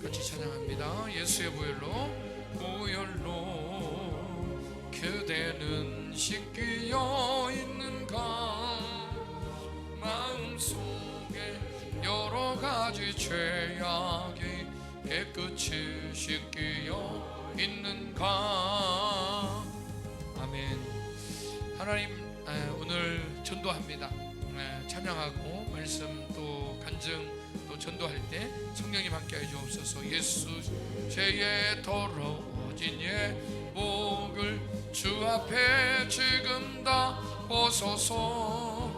같이 찬양합니다. 예수의 보혈로 그대는 씻기어 있는가 마음속에 여러 가지 죄악이 깨끗이 씻기어 있는가. 아멘. 하나님, 오늘 전도합니다. 찬양하고 말씀 또 간증 또 전도할 때 성령님 함께해 주옵소서. 예수 죄에 더러워진 예 목을 주 앞에 지금 다 벗어서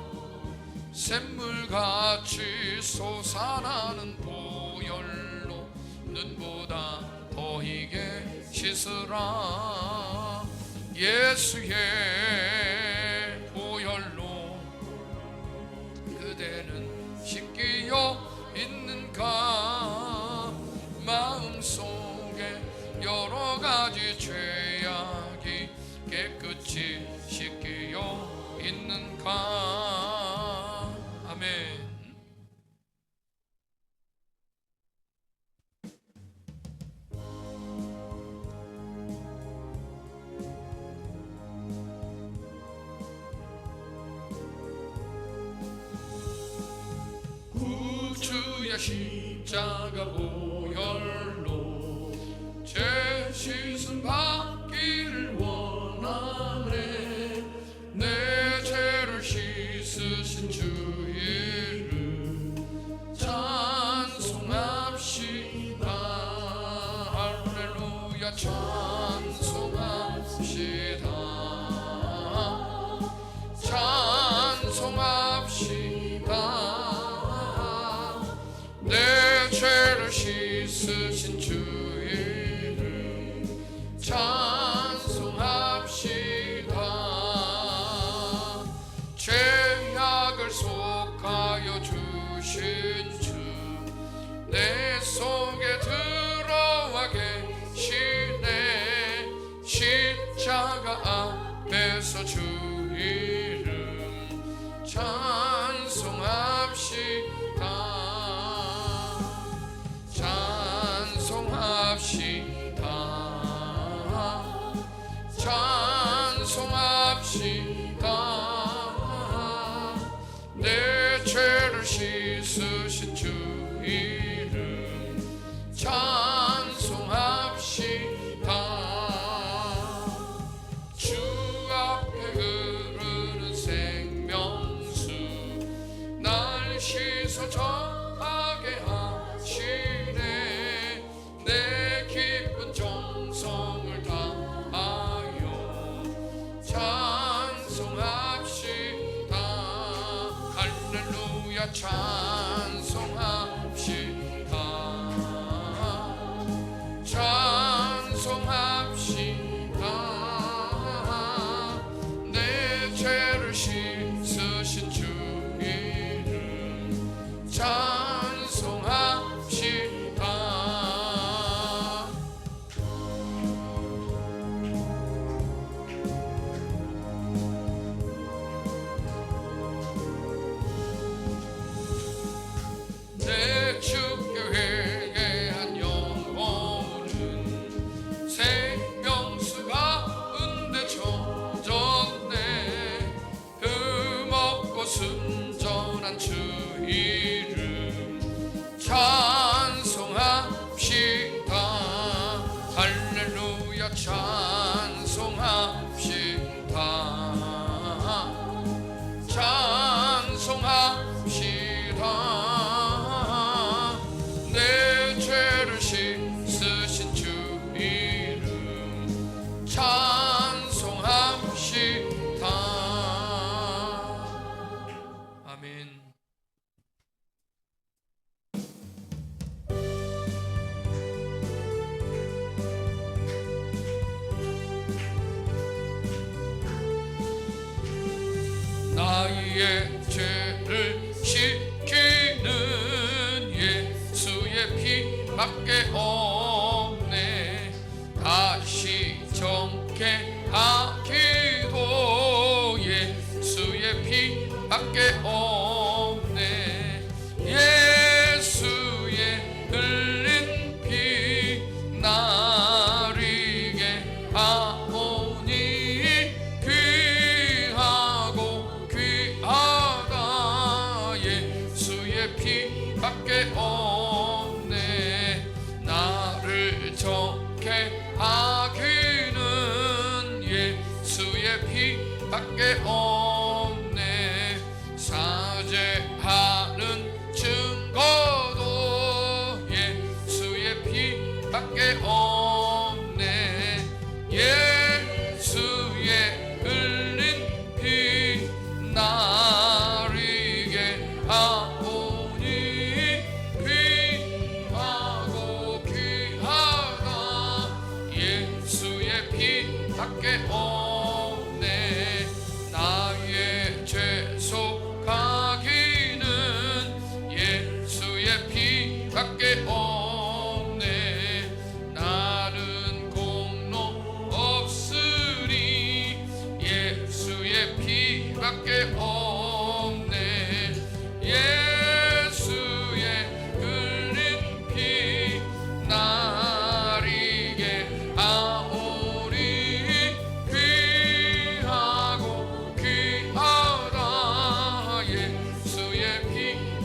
샘물같이 솟아나는 보혈로 눈보다 더 희게 씻으라. 예수의 보혈로 그대는 씻기어 있는가 마음속에 여러 가지 죄악이 깨끗이 씻기어 있는가. 아멘. 구주의 십자가 보혈로 죄 씻음 받기를 원하네. 내 죄를 씻으신 주 이름 찬송합시다. 할렐루야 찬송합시다. 찬송합시다. 내 죄를 씻으신 주 이름 찬송합시다. 죄악을 속하여 주신 주 내 속에 들어와 계시네. 십자가 앞에서 주 이름 찬송합시다. 찬송합시다. 찬송합시다. 내 죄를 씻으신 주 이름 찬송합시다. 주 앞에 흐르는 생명수 날 씻어 정하게 하시네. 내 기쁜 정성을 다하여 찬송합시다. 할렐루야 찬송합시다. 찬송합시다. 내 죄를 씻으신 주 이름 찬송합시다. 내 주께 회개한 영혼은 생명수 가운데 젖었네. 흠없고 순전한 주 이름 찬송합시다. 할렐루야 찬송합시다. 찬송합시다. 내 죄를 씻으신 주 이름 찬송합시다. 아멘. 나의 죄를 씻기는 예수의 피밖에 없네. 다시 정케 하기도 예수의 피밖에 없네. 예수의 흘린 피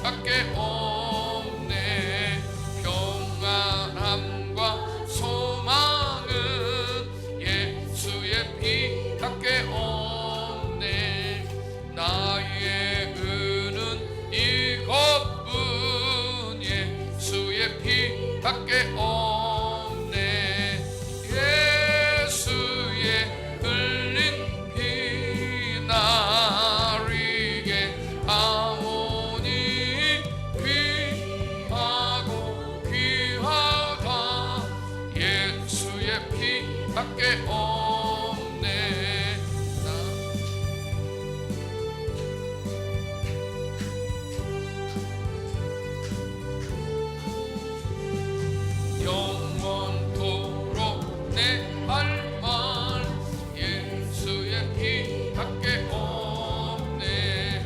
밖에 없네. 평안함과 소망은 예수의 피 밖에 없네. 나의 은은 이것뿐 예수의 피 밖에 없네. 예수의 흘린 피 나리게 하오니 귀하고 귀하다. 예수의 피 밖에 없네. 영원토록 내 할 말 예수의 피 밖에 없네.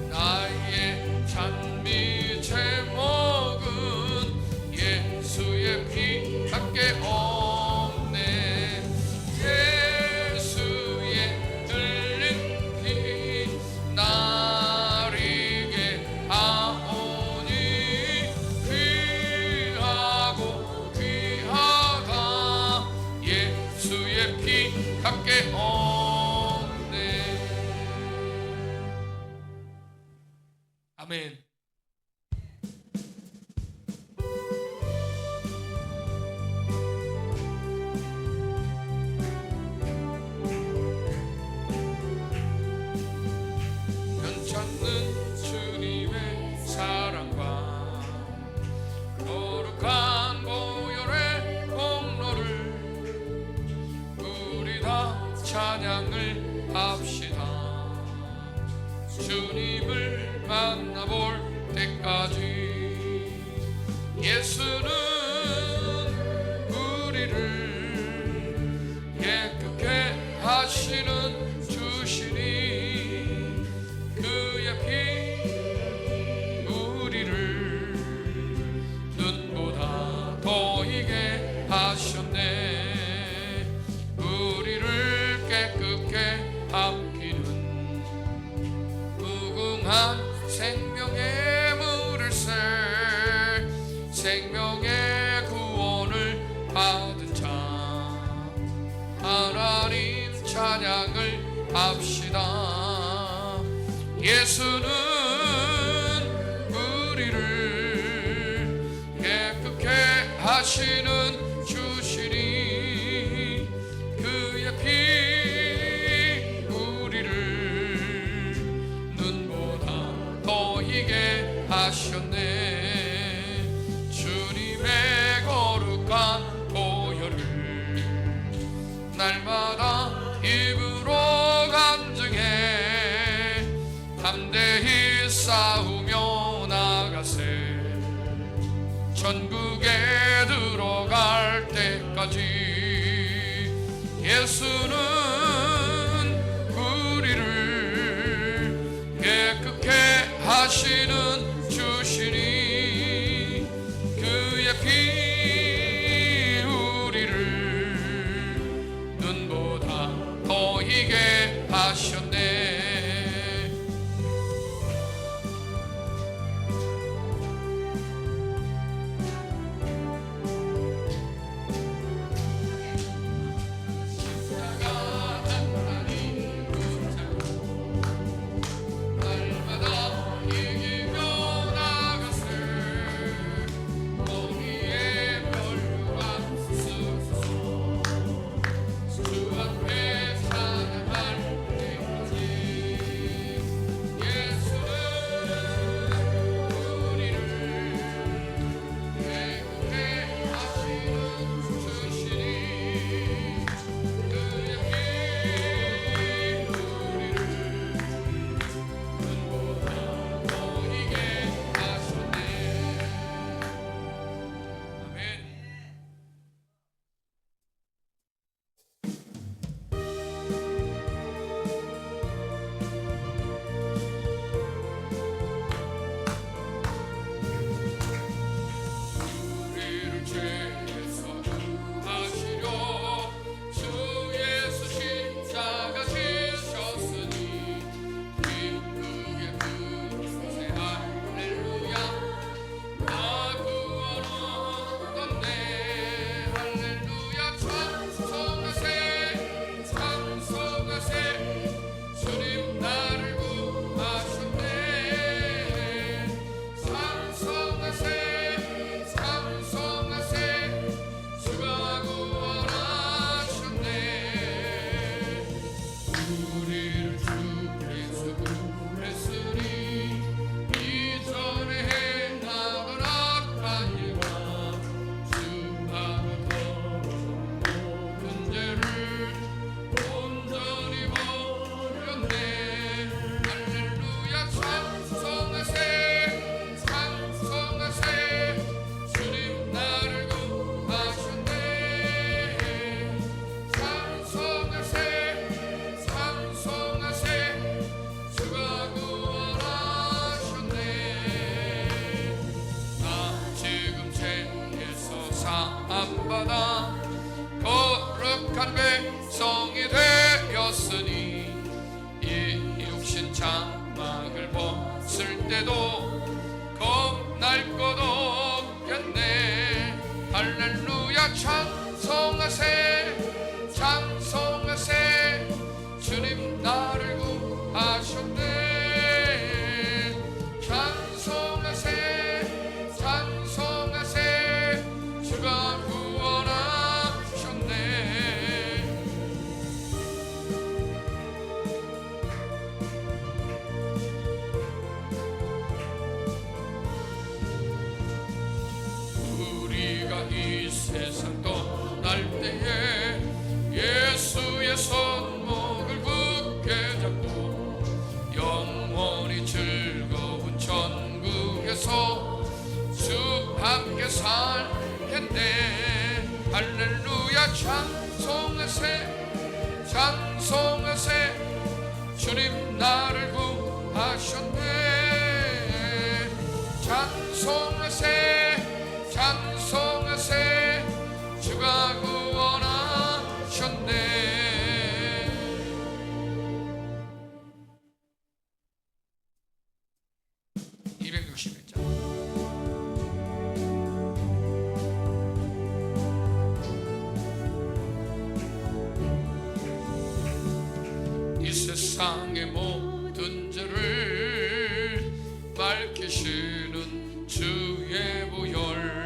나의 찬미 제목은 예수의 피 밖에 없네. 예수의 흘린 피 나리게 하오니 귀하고 귀하다. 예수의 피 밖에 없네. 아멘. 변찮는 주님의 사랑과 거룩한 보혈의 공로를 우리 다 찬양을 합시다. 주님을 만나볼 때까지. 예수는 우리를 깨끗게 하시는 주시니 그의 피 우리를 눈보다 더 이게 하셨네. 우리를 깨끗게 함기는 무궁한 생명의 물을새. 생명의 구원을 받은 자 하나님 찬양을 합시다. 예수는 우리를 깨끗게 하시는 주시니 그의 피 우리를 눈보다 더 이게 하셨네. 주님의 거룩한 보혈을 날마다 입으로 간증해 담대히 싸우며 나가세. 천국에 들어갈 때까지. 예수는 우리를 깨끗게 하시는 주시니 그의 피 우리를 눈보다 더 이게 하셨네. 날마다 이기며 때도 겁날 것 없겠네. 할렐루야 찬송하세 찬송하세 주님 나를 구하셨네. 찬송하세 찬송하세 주가 구원하셨네. 우리가 이 세상 떠날 때에 예수의 손목을 굳게 잡고 영원히 즐거운 천국에서 주 함께 살겠네. 할렐루야 찬송하세 찬송하세 주님 나를 구하셨네. 찬송하세 찬송하세 주가 구원하셨네. 261장 이 세상의 모든 죄를 밝히시는 주의 보혈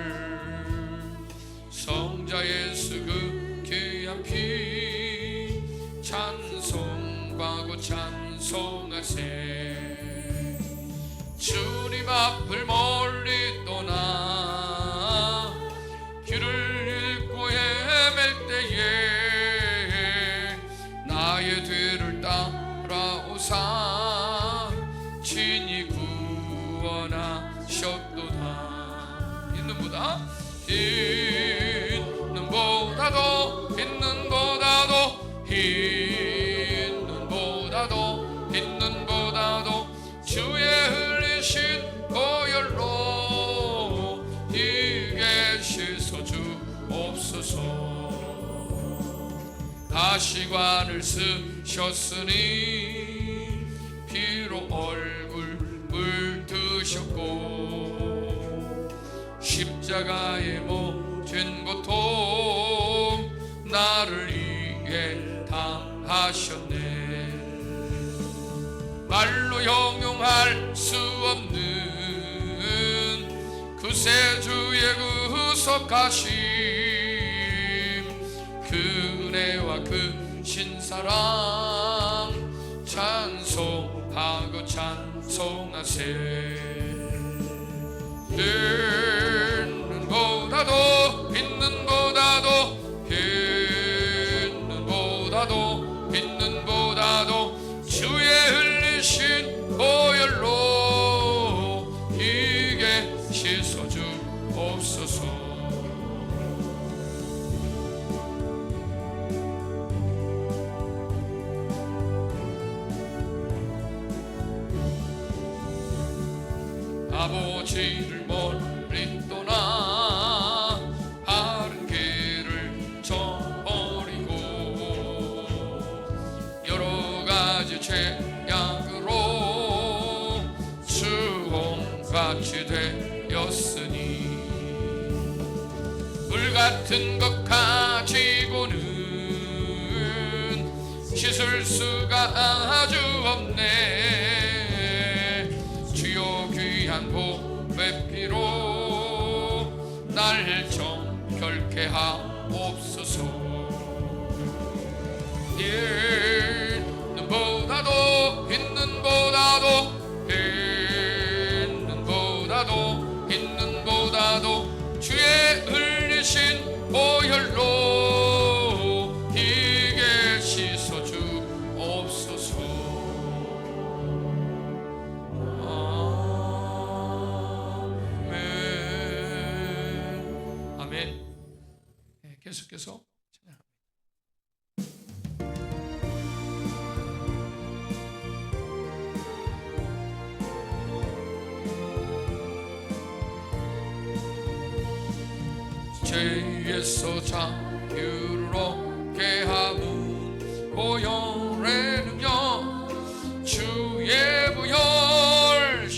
성자 예수 그 귀한 피 찬송하고 찬송하세. 주님 앞을 멀리 떠나 길을 잃고 헤맬 때에 나의 뒤를 따라오사 친히 구원하셨도다. 있는 보다도 있는 보다도 주의 흘리신 보혈로 이게 씻어 주옵소서. 가시관을 쓰셨으니 피로 얼굴 물드셨고 십자가의 모든 고통 나를 위해 당하셨네. 말로 형용할 수 없는 구세주의 구속하심 그 은혜와 그 신사랑 찬송하고 찬송하세. 있는 보다도 주의 흘리신 보혈로 이게 씻어 주옵소서. 아버지를 멀리 떠나 바른 길을 저버리고 여러 가지 죄악으로 수홍같이 되었으니 물같은 것 가지고는 씻을 수가 아주 없네. 주여 귀한 보배 피로 날 정결케 하옵소서. 있는 보다도 주의 흘리신 보혈로 이게 씻어 주옵소서. 아멘. 네, 계속해서 죄에서 자유를 얻게 하는 보혈의 능력 주의 보혈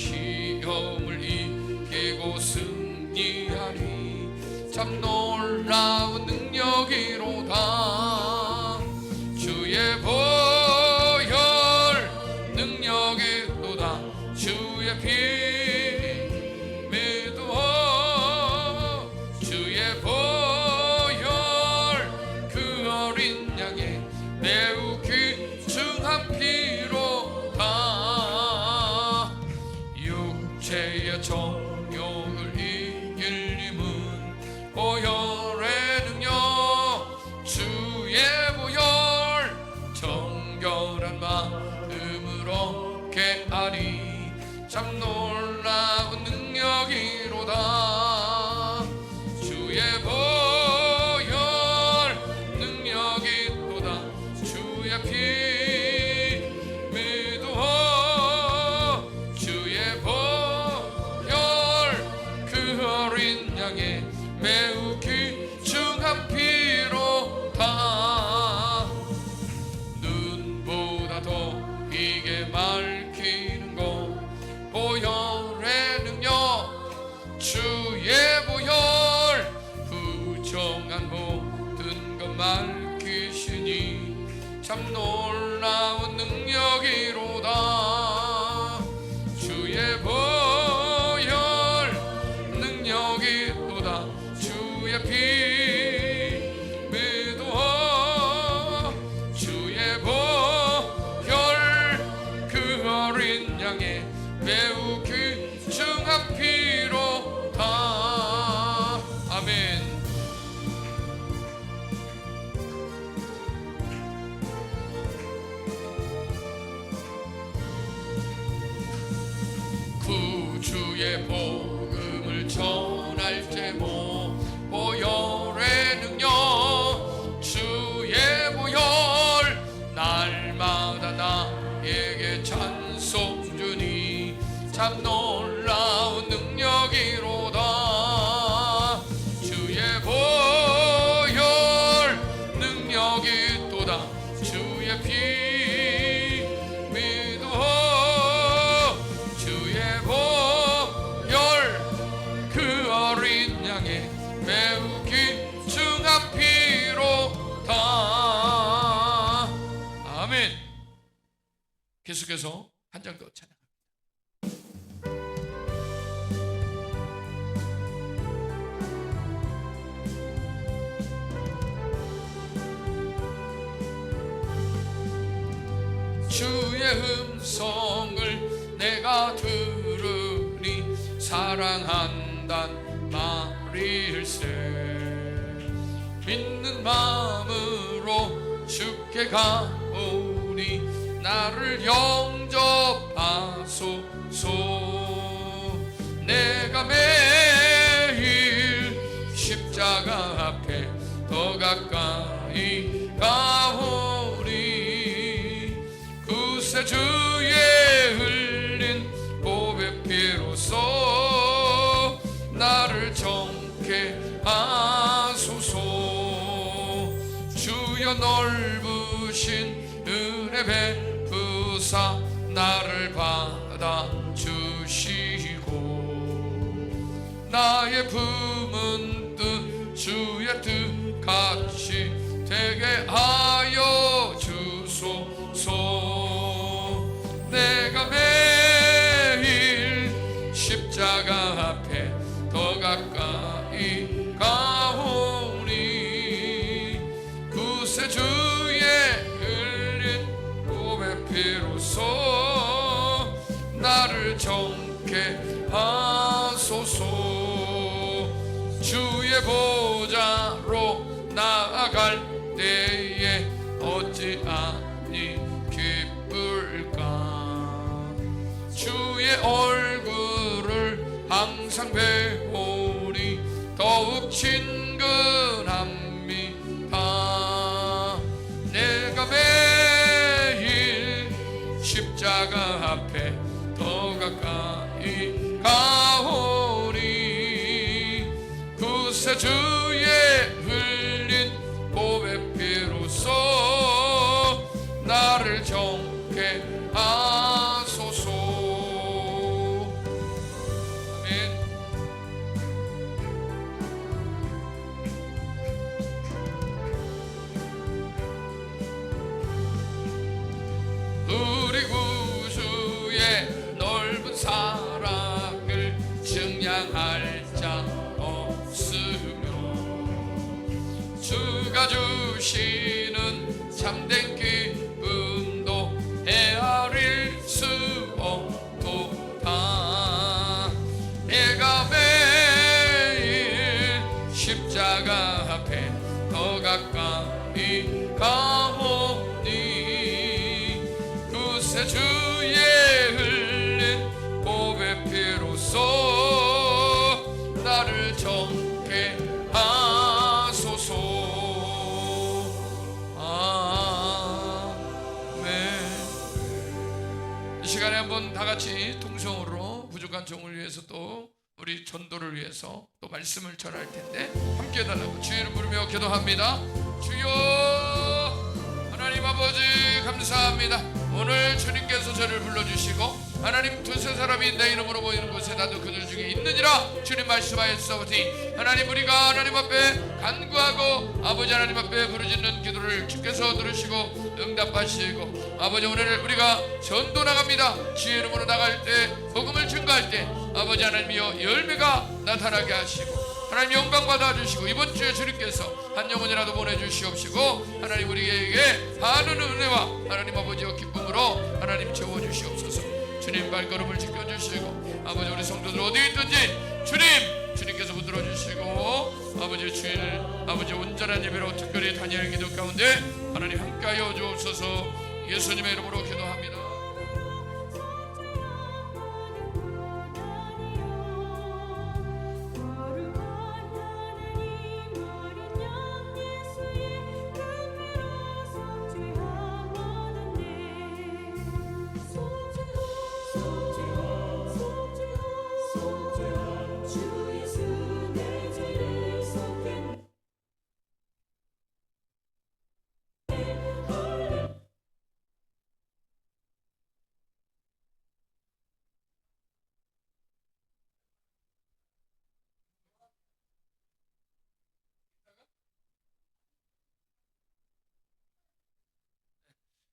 죄의 정욕을 이길 힘은 보혈의 능력 주의 보혈 정결한 마음으로 얻게 하리 참 놀라운 능력이로다 주의 보혈 능력이 또다 주의 피 믿어 주의 보혈 그 어린 양의 매우 귀중한 피로다 눈보다 더 이게 밝히는 것 보혈의 능력 주의 보혈 부정한 모든 것 밝히시니 참 놀라운 능력이로다 주의 보혈 능력이 또다 주의 피 믿어 주의 보혈 그 어린 양의 매우 귀중한 피로다 아멘. 구주의 복음을 전할 제목 보혈의 능력 주의 보혈 날마다 나에게 찬송 주니 참 놀라운 능력이로다 주의 보혈 능력이 또다 주의 피 믿어 주의 보혈 그 어린 양의 매우 귀중한 피로다 아멘. 계속해서 한 장 더 찬양. 주의 음성을 내가 들으니 사랑한단 말일세 믿는 마음으로 주께 가오니 나를 영접하소서 내가 매일 십자가 앞에 더 가까이 가오니 구세주의 흘린 보배 피로써 나를 정케 하소서 주여 넓으신 은혜 베푸사 나를 받아주시고 나의 품은 뜻 주의 뜻같이 되게 하여 주소서 내가 매일 십자가 앞에 더 가까이 가오니 구세주의 흘린 보배 피로써 나를 정케 하소서 주의 보좌로 나아갈 때에 어찌하니 기쁠까 주의 얼굴을 항상 배우니 더욱 친근합니다 내가 매일 십자가 앞에 더 가까이 가오니 구세주의 흘린 보배 피로써 나를 정케 하소서 아멘. 우리 구주의 넓은 사랑을 증량할 자 없으며 같이 동성으로 부족한 종을 위해서 또 우리 전도를 위해서 또 말씀을 전할 텐데 함께 해달라고 주의 이름 부르며 기도합니다. 주여 하나님 아버지 감사합니다. 오늘 주님께서 저를 불러주시고 하나님 두세 사람이 내 이름으로 모이는 곳에 나도 그들 중에 있느니라 주님 말씀하였사오니 하나님 우리가 하나님 앞에 간구하고 아버지 하나님 앞에 부르짖는 기도를 주께서 들으시고 응답하시고 아버지 오늘 우리가 전도 나갑니다. 주의 이름으로 나갈 때 복음을 증거할 때 아버지 하나님이여 열매가 나타나게 하시고 하나님 영광 받아주시고 이번 주에 주님께서 한 영혼이라도 보내주시옵시고 하나님 우리에게 많은 은혜와 하나님 아버지의 기쁨으로 하나님 채워주시옵소서. 주님 발걸음을 지켜주시고 아버지 우리 성도들 어디 있든지 주님께서 붙들어 주시고 아버지 주일 아버지 온전한 예배로 특별히 다니엘 기도 가운데 하나님 함께하여 주옵소서. 예수님의 이름으로 기도합니다.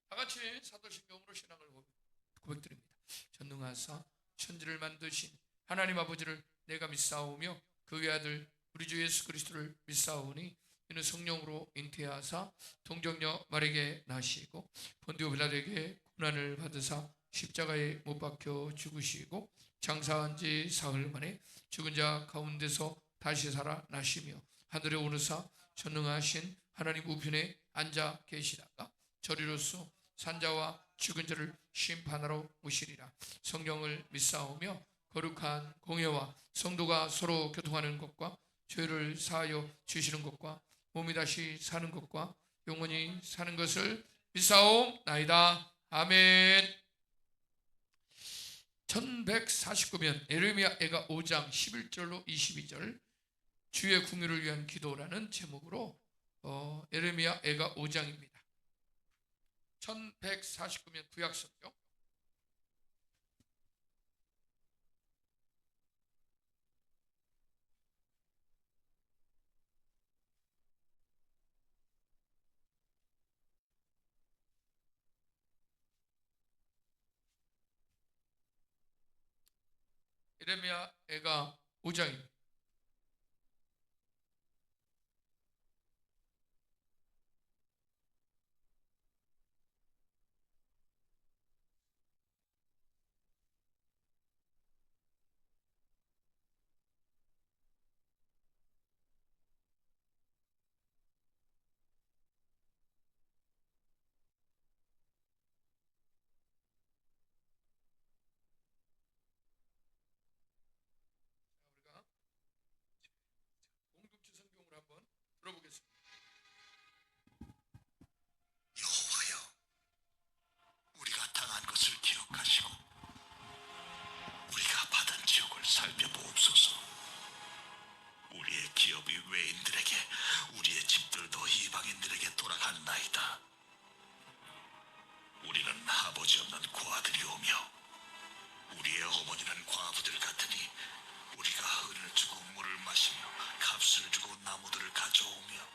다같이 사도신경으로 신앙을 고백드립니다. 전능하사 천지를 만드신 하나님 아버지를 내가 믿사오며 그 외아들 우리 주 예수 그리스도를 믿사오니 이는 성령으로 잉태하사 동정녀 마리아에게 나시고 본디오 빌라도에게 고난을 받으사 십자가에 못 박혀 죽으시고 장사한 지 사흘 만에 죽은 자 가운데서 다시 살아나시며 하늘에 오르사 전능하신 하나님 우편에 앉아 계시다가 저리로서 산자와 죽은 자를 심판하러 오시리라. 성령을 믿사오며 거룩한 공예와 성도가 서로 교통하는 것과 죄를 사하여 주시는 것과 몸이 다시 사는 것과 영원히 사는 것을 믿사옵나이다. 아멘. 1149면 에레미야 애가 5장 11절로 22절 주의 궁유를 위한 기도라는 제목으로 에레미야 애가 5장입니다. 1149면 구약성경 에레미야 애가 5장입니다. 공동체 성경을 한번 들어보겠습니다. 여호와여, 우리가 당한 것을 기억하시고 우리가 받은 지옥을 살펴보옵소서. 우리의 기업이 외인들에게, 우리의 집들도 이방인들에게 돌아갔나이다. 우리는 아버지 없는 고아들이오며 우리의 어머니는 과부들 같으니 우리가 은을 주고 물을 마시며 값을 주고 나무들을 가져오며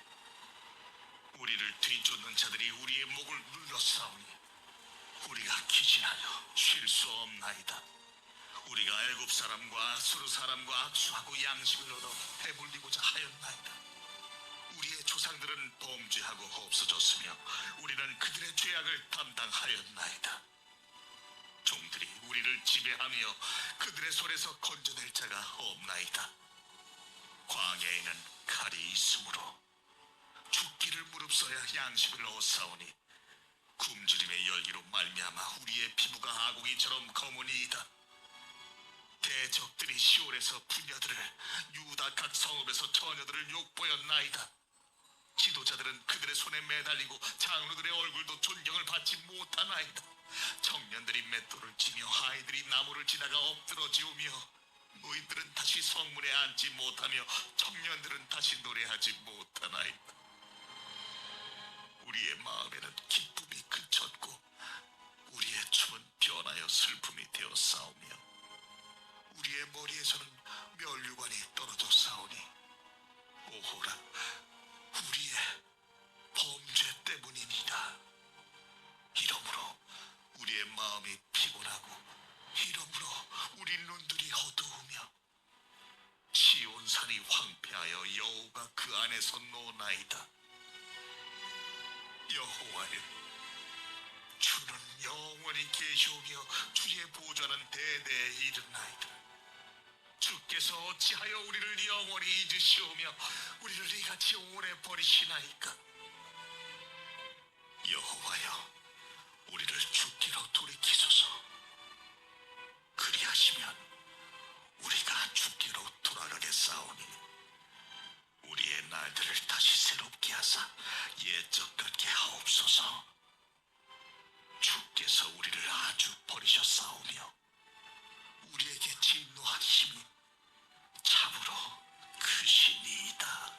우리를 뒤쫓는 자들이 우리의 목을 눌러싸우니 우리가 기진하여 쉴 수 없나이다. 우리가 애굽 사람과 수르 사람과 악수하고 양식을 얻어 배불리고자 하였나이다. 우리의 조상들은 범죄하고 없어졌으며 우리는 그들의 죄악을 담당하였나이다. 종들이 우리를 지배하며 그들의 손에서 건져낼 자가 없나이다. 광야에는 칼이 있으므로 죽기를 무릅써야 양식을 얻사오니 굶주림의 열기로 말미암아 우리의 피부가 아궁이처럼 검으니이다. 대적들이 시온에서 부녀들을, 유다 각 성읍에서 처녀들을 욕보였나이다. 지도자들은 그들의 손에 매달리고 장로들의 얼굴도 존경을 받지 못하나이다. 청년들이 맷돌을 치며 아이들이 나무를 지나가 엎드러지우며 노인들은 다시 성문에 앉지 못하며 청년들은 다시 노래하지 못하나이다. 우리의 마음에는 기쁨이 그쳤고 우리의 춤은 변하여 슬픔이 되어 싸우며 우리의 머리에서는 면류관이 떨어져 싸우니 오호라 우리의 범죄 때문이니라. 이러므로 우리의 마음이 피곤하고 이러므로 우리 눈들이 어두우며 시온산이 황폐하여 여호가 그 안에서 노나이다. 여호와여, 주는 영원히 계시오며 주의 보좌는 대대에 이르나이다. 주께서 어찌하여 우리를 영원히 잊으시오며 우리를 이같이 오래 버리시나이까. 여호와여, 우리를 죽기로 돌이키소서. 그리하시면 우리가 죽기로 돌아가겠사오니 우리의 날들을 다시 새롭게 하사 옛적 같게 하옵소서. 주께서 우리를 아주 버리셨사오며 우리에게 진노하심이 참으로 크시니이다.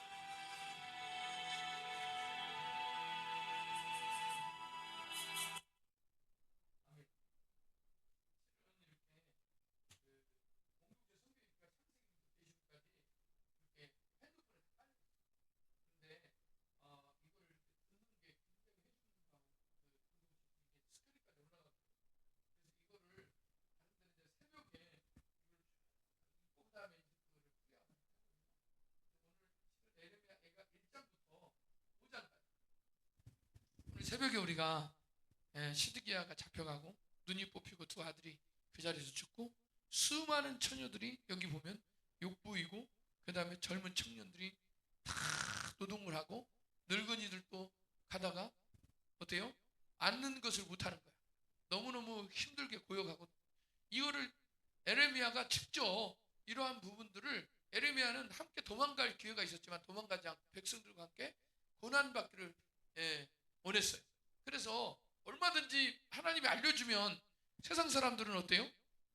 새벽에 우리가 시드기야가 잡혀가고 눈이 뽑히고 두 아들이 그 자리에서 죽고 수많은 처녀들이 여기 보면 욕부이고 그 다음에 젊은 청년들이 다 노동을 하고 늙은이들도 가다가 어때요? 앉는 것을 못하는 거야. 너무너무 힘들게 고역하고 이거를 에레미야가 직접 이러한 부분들을 에레미야는 함께 도망갈 기회가 있었지만 도망가지 않고 백성들과 함께 고난받기를 원했어요. 그래서 얼마든지 하나님이 알려주면 세상 사람들은 어때요?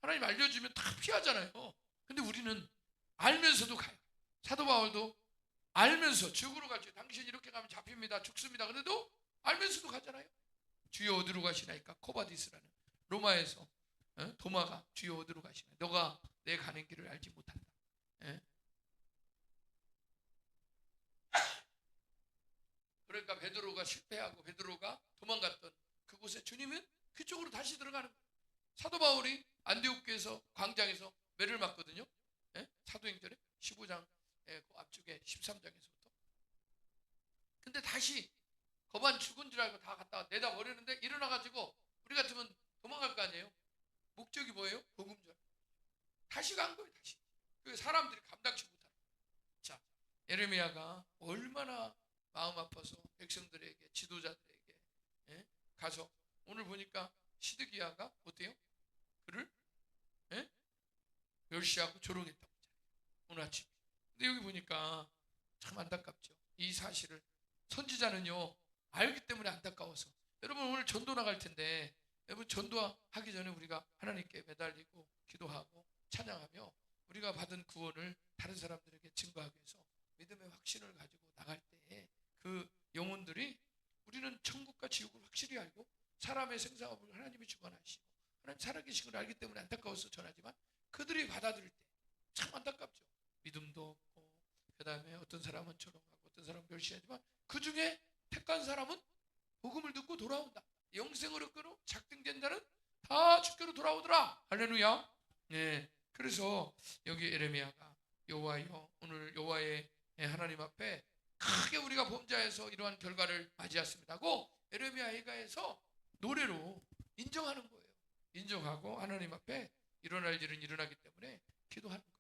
하나님이 알려주면 다 피하잖아요. 근데 우리는 알면서도 가요. 사도 바울도 알면서 죽으러 갈지 당신 이렇게 가면 잡힙니다. 죽습니다. 그래도 알면서도 가잖아요. 주여 어디로 가시나이까? 코바디스라는 로마에서 도마가 주여 어디로 가시나? 너가 내 가는 길을 알지 못한다. 그러니까 베드로가 실패하고 베드로가 도망갔던 그곳에 주님은 그쪽으로 다시 들어가는 거예요. 사도 바울이 안디옥교에서 광장에서 매를 맞거든요. 사도행전에 15장 그 앞쪽에 13장에서부터. 근데 다시 거반 죽은 줄 알고 다 갔다가 내다 버리는데 일어나가지고 우리 같으면 도망갈 거 아니에요. 목적이 뭐예요? 복음 전. 다시 간 거예요. 다시. 그 사람들이 감당치 못하는 거예요. 자, 에레미야가 얼마나 마음 아파서 백성들에게 지도자들에게 가서 오늘 보니까 시드기야가 어때요? 그를 멸시하고 조롱했다고 했잖아요. 오늘 아침. 근데 여기 보니까 참 안타깝죠. 이 사실을 선지자는요 알기 때문에 안타까워서 여러분 오늘 전도 나갈 텐데 여러분 전도하기 전에 우리가 하나님께 매달리고 기도하고 찬양하며 우리가 받은 구원을 다른 사람들에게 증거하기 위해서 믿음의 확신을 가지고 나갈 때 그 영혼들이 우리는 천국과 지옥을 확실히 알고 사람의 생사업을 하나님이 주관하시고 하나님 살아계신 걸 알기 때문에 안타까워서 전하지만 그들이 받아들일 때 참 안타깝죠. 믿음도 없고 그 다음에 어떤 사람은 조롱하고 어떤 사람은 멸시하지만 그 중에 택한 사람은 복음을 듣고 돌아온다. 영생을 얻고 작정된 자는 다 주께로 돌아오더라. 할렐루야. 네. 그래서 여기 에레미야가 여호와여 오늘 여호와의 하나님 앞에 크게 우리가 범죄해서 이러한 결과를 맞이했습니다 하고 에레미야 회가에서 노래로 인정하는 거예요. 인정하고 하나님 앞에 일어날 일은 일어나기 때문에 기도하는 거예요.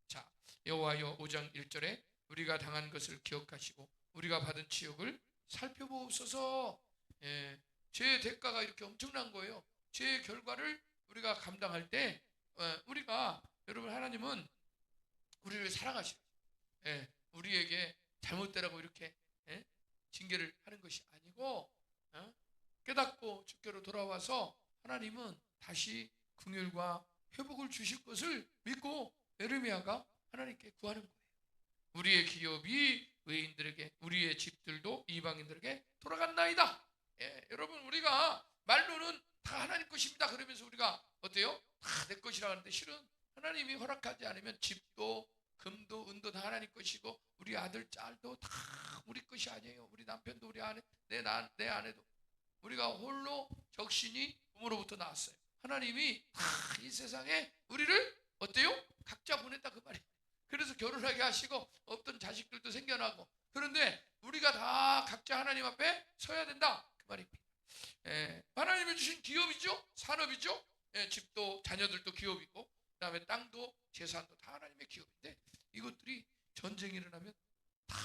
자, 여호와여 5장 1절에 우리가 당한 것을 기억하시고 우리가 받은 치욕을 살펴보옵소서. 죄의 대가가 이렇게 엄청난 거예요. 죄의 결과를 우리가 감당할 때 우리가 여러분 하나님은 우리를 사랑하시고 우리에게 잘못되라고 이렇게 징계를 하는 것이 아니고 깨닫고 주께로 돌아와서 하나님은 다시 긍휼과 회복을 주실 것을 믿고 에르미야가 하나님께 구하는 거예요. 우리의 기업이 외인들에게, 우리의 집들도 이방인들에게 돌아간나이다. 여러분, 우리가 말로는 다 하나님 것입니다 그러면서 우리가 어때요? 다 내 것이라 하는데 실은 하나님이 허락하지 않으면 집도 금도 은도 다 하나님 것이고 우리 아들 딸도 다 우리 것이 아니에요. 우리 남편도 우리 아내, 내 아내도 우리가 홀로 적신이 부모로부터 나왔어요. 하나님이 다 이 세상에 우리를 어때요? 각자 보냈다 그 말이에요. 그래서 결혼하게 하시고 없던 자식들도 생겨나고, 그런데 우리가 다 각자 하나님 앞에 서야 된다 그 말입니다. 하나님이 주신 기업이죠, 산업이죠. 집도 자녀들도 기업이고, 그 다음에 땅도 재산도 다 하나님의 기업인데, 이것들이 전쟁이 일어나면 다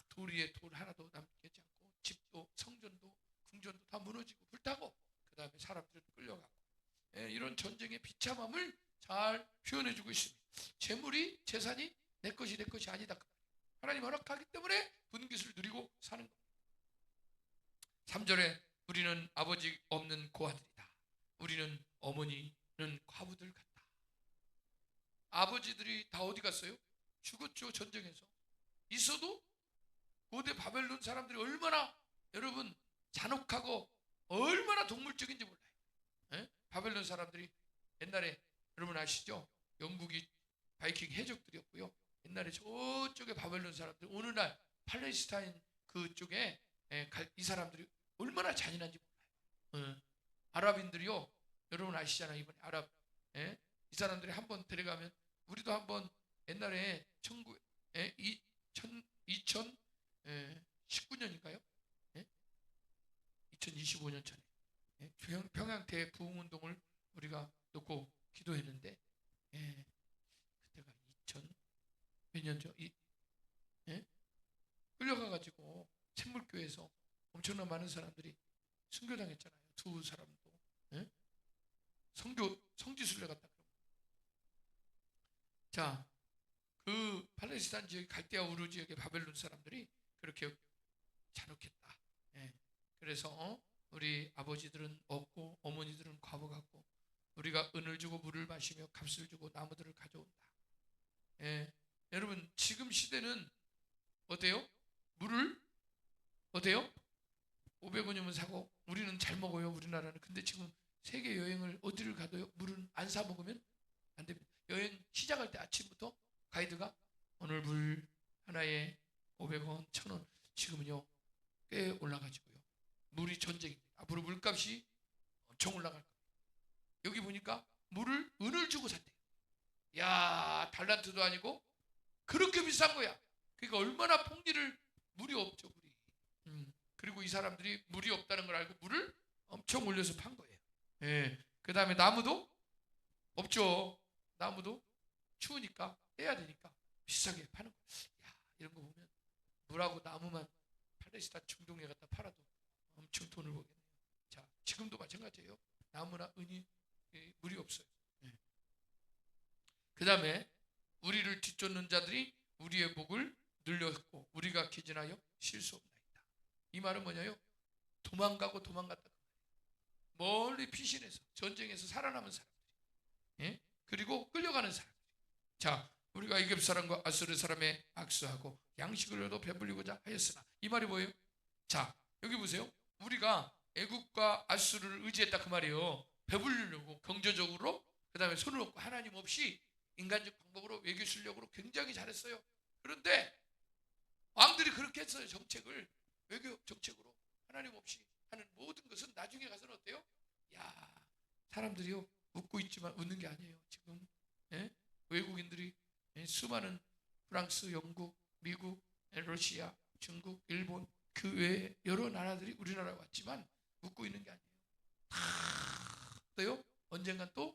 돌 위에 돌 하나도 남기지 않고 집도 성전도 궁전도 다 무너지고 불타고, 그 다음에 사람들은 끌려가고, 이런 전쟁의 비참함을 잘 표현해주고 있습니다. 재물이, 재산이 내 것이 아니다. 하나님 허락하기 때문에 분깃을 누리고 사는 겁니다. 3절에 우리는 아버지 없는 고아들이다. 우리는 어머니는 과부들 같다. 아버지들이 다 어디 갔어요? 죽었죠. 전쟁에서. 있어도 고대 바벨론 사람들이 얼마나 여러분 잔혹하고 얼마나 동물적인지 몰라요. 바벨론 사람들이 옛날에 여러분 아시죠? 영국이 바이킹 해적들이었고요. 옛날에 저쪽에 바벨론 사람들, 오늘날 팔레스타인 그쪽에 이 사람들이 얼마나 잔인한지 몰라요. 아랍인들이요, 여러분 아시잖아요. 이번에 아랍, 이 사람들이 한번 데려가면, 우리도 한번 옛날에 2019년인가요? 2025년 전에 평양 대부흥운동을 우리가 놓고 기도했는데, 그때가 2000몇 년 전, 끌려가가지고 샘물교회에서 엄청난 많은 사람들이 순교당했잖아요. 두 사람도 성지순례 갔다. 자, 그 팔레스타인 지역, 갈대아 우르 지역의 바벨론 사람들이 그렇게 잔혹했다. 그래서 우리 아버지들은 없고 어머니들은 과부 같고, 우리가 은을 주고 물을 마시며 값을 주고 나무들을 가져온다. 여러분 지금 시대는 어때요? 물을 어때요? 500원이면 사고 우리는 잘 먹어요, 우리나라는. 근데 지금 세계 여행을 어디를 가도요, 물은 안 사 먹으면 안 됩니다. 여행 시작할 때 아침부터 가이드가 오늘 물 하나에 500원, 1000원. 지금은요 꽤 올라가지고요. 물이 전쟁입니다. 앞으로 물값이 엄청 올라갈 겁니다. 여기 보니까 물을 은을 주고 샀대요. 야, 달란트도 아니고 그렇게 비싼 거야. 그러니까 얼마나 폭리를, 물이 없죠, 물이. 그리고 이 사람들이 물이 없다는 걸 알고 물을 엄청 올려서 판 거예요. 그 다음에 나무도 없죠. 나무도 추우니까 떼야 되니까 비싸게 파는 거예요. 야, 이런 거 보면 물하고 나무만 팔레스타인 중동에 갖다 팔아도 엄청 돈을 벌겠네요. 자, 지금도 마찬가지예요. 나무나 은이 물이 없어요. 그 다음에 우리를 뒤쫓는 자들이 우리의 목을 늘렸고 우리가 기진하여 쉴 수 없나이다. 이 말은 뭐냐요? 도망가고 도망갔다. 멀리 피신해서 전쟁에서 살아남은 사람들이, 그리고 끌려가는 사람들이. 자, 우리가 이굽 사람과 아수르 사람의 악수하고 양식을 얻어 배불리고자 하였으나, 이 말이 뭐예요? 자, 여기 보세요. 우리가 애굽과 아수르를 의지했다 그 말이에요. 배불리려고 경제적으로, 그 다음에 손을 얹고 하나님 없이 인간적 방법으로, 외교 실력으로 굉장히 잘했어요. 그런데 왕들이 그렇게 했어요. 정책을, 외교 정책으로 하나님 없이 하는 모든 것은 나중에 가서는 어때요? 야, 사람들이요 웃고 있지만 웃는 게 아니에요. 지금 외국인들이 수많은 프랑스, 영국, 미국, 러시아, 중국, 일본, 그 외에 여러 나라들이 우리나라에 왔지만 웃고 있는 게 아니에요. 다 언젠간 또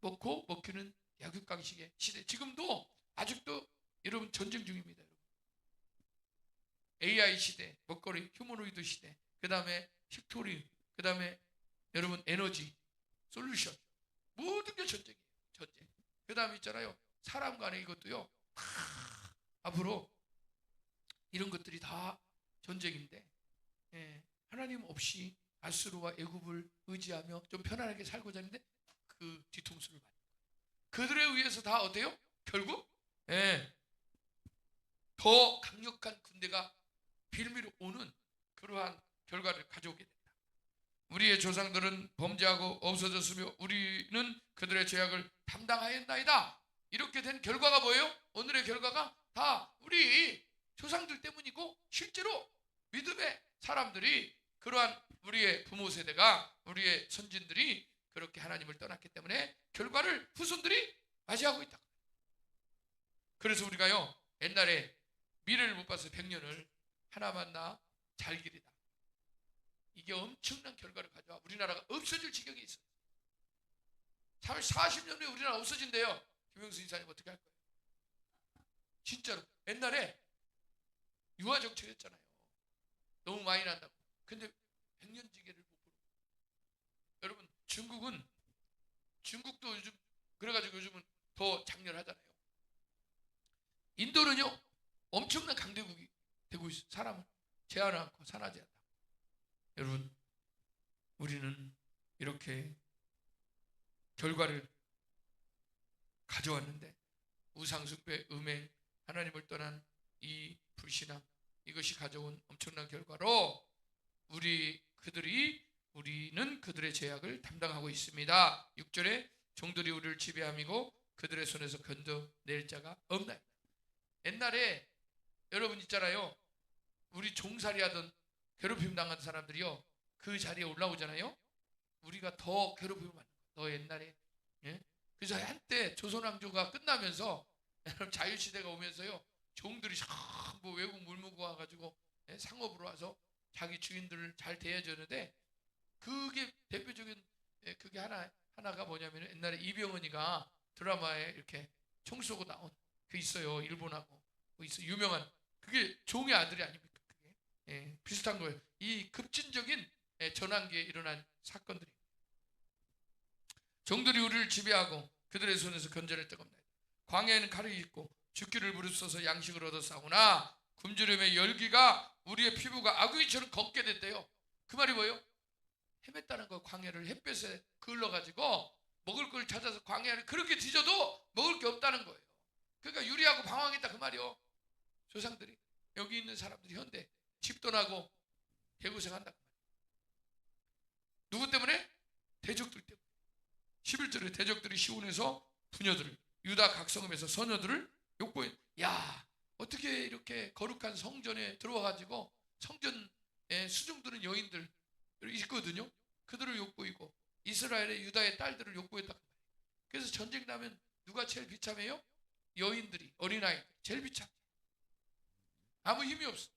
먹고 먹히는 약육강식의 시대. 지금도 아직도 여러분 전쟁 중입니다. 여러분. AI 시대, 먹거리, 휴머노이드 시대, 그 다음에 틱토리, 그 다음에 여러분 에너지, 솔루션, 모든 게 전쟁이에요. 전쟁. 그 다음에 있잖아요, 사람 간의 이것도요. 앞으로 이런 것들이 다 전쟁인데, 하나님 없이 아수르와 애굽을 의지하며 좀 편안하게 살고자 했는데 그 뒤통수를 맞는 거예요. 그들에 의해서 다 어때요? 결국 더 강력한 군대가 빌미로 오는 그러한 결과를 가져오게 된다. 우리의 조상들은 범죄하고 없어졌으며 우리는 그들의 죄악을 담당하였나이다. 이렇게 된 결과가 뭐예요? 오늘의 결과가 다 우리 조상들 때문이고, 실제로 믿음의 사람들이, 그러한 우리의 부모 세대가, 우리의 선진들이 그렇게 하나님을 떠났기 때문에 결과를 후손들이 맞이하고 있다. 그래서 우리가요, 옛날에 미래를 못 봐서 100년을 하나 만나 잘 기리다, 이게 엄청난 결과를 가져와 우리나라가 없어질 지경에 있어요. 40년 후에 우리나라 없어진대요. 김영수 이사님 어떻게 할 거예요? 진짜로 옛날에 유화 정책했잖아요. 너무 많이 난다고. 근데 100년지기를 못 부르고. 여러분, 중국도 요즘 그래가지고 요즘은 더 장렬하잖아요. 인도는요 엄청난 강대국이 되고 있어요. 사람을 제한 않고 산하지 않다. 여러분, 우리는 이렇게 결과를 가져왔는데 우상숭배, 음행, 하나님을 떠난 이 불신앙, 이것이 가져온 엄청난 결과로 우리는 그들의 죄악을 담당하고 있습니다. 6절에 종들이 우리를 지배함이고 그들의 손에서 건져낼 자가 없나이다. 옛날에 여러분 있잖아요, 우리 종살이 하던 괴롭힘 당한 사람들이요, 그 자리에 올라오잖아요. 우리가 더 괴롭힘을 받는 거예요. 더 옛날에. 그래서 한때 조선왕조가 끝나면서 자유시대가 오면서요, 종들이 전부 외국 물무고 와가지고 상업으로 와서 자기 주인들을 잘 대해주는데, 그게 대표적인 그게 하나가 뭐냐면, 옛날에 이병헌이가 드라마에 이렇게 총 쏘고 나온 그 있어요. 일본하고 있어 유명한, 그게 종의 아들이 아닙니까? 그게 비슷한 거예요. 이 급진적인 전환기에 일어난 사건들이. 종들이 우리를 지배하고 그들의 손에서 건져낼 데가 없나이다. 광야에는 칼이 있고 죽기를 무릅써서 양식을 얻어 싸우나 굶주림의 열기가 우리의 피부가 아구이처럼 걷게 됐대요. 그 말이 뭐예요? 헤맸다는 거. 광야를 햇볕에 그을러가지고 먹을 걸 찾아서 광야를 그렇게 뒤져도 먹을 게 없다는 거예요. 그러니까 유리하고 방황했다 그 말이요. 조상들이, 여기 있는 사람들이 현대 집돈하고 개고생한다 그 말이에요. 누구 때문에? 대적들 때문에. 11절에 대적들이 시온에서 부녀들을, 유다 각성읍에서 소녀들을 욕보인. 야, 어떻게 이렇게 거룩한 성전에 들어와가지고 성전에 수종드는 여인들 있거든요. 그들을 욕보이고 이스라엘의 유다의 딸들을 욕보였다. 그래서 전쟁 나면 누가 제일 비참해요? 여인들이, 어린아이들 제일 비참. 아무 힘이 없어.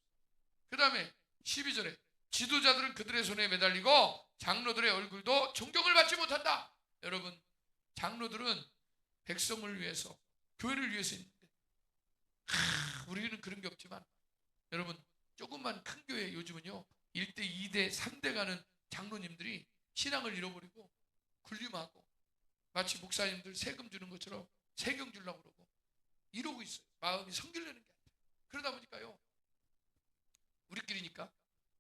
그 다음에 12절에 지도자들은 그들의 손에 매달리고 장로들의 얼굴도 존경을 받지 못한다. 여러분, 장로들은 백성을 위해서, 교회를 위해서 있는데 우리는 그런 게 없지만, 여러분, 조금만 큰 교회 요즘은요 1대 2대 3대 가는 장로님들이 신앙을 잃어버리고 군림하고 마치 목사님들 세금 주는 것처럼 세경 주려고 그러고 이러고 있어요. 마음이 성결되는 게 아니에요. 그러다 보니까요, 우리끼리니까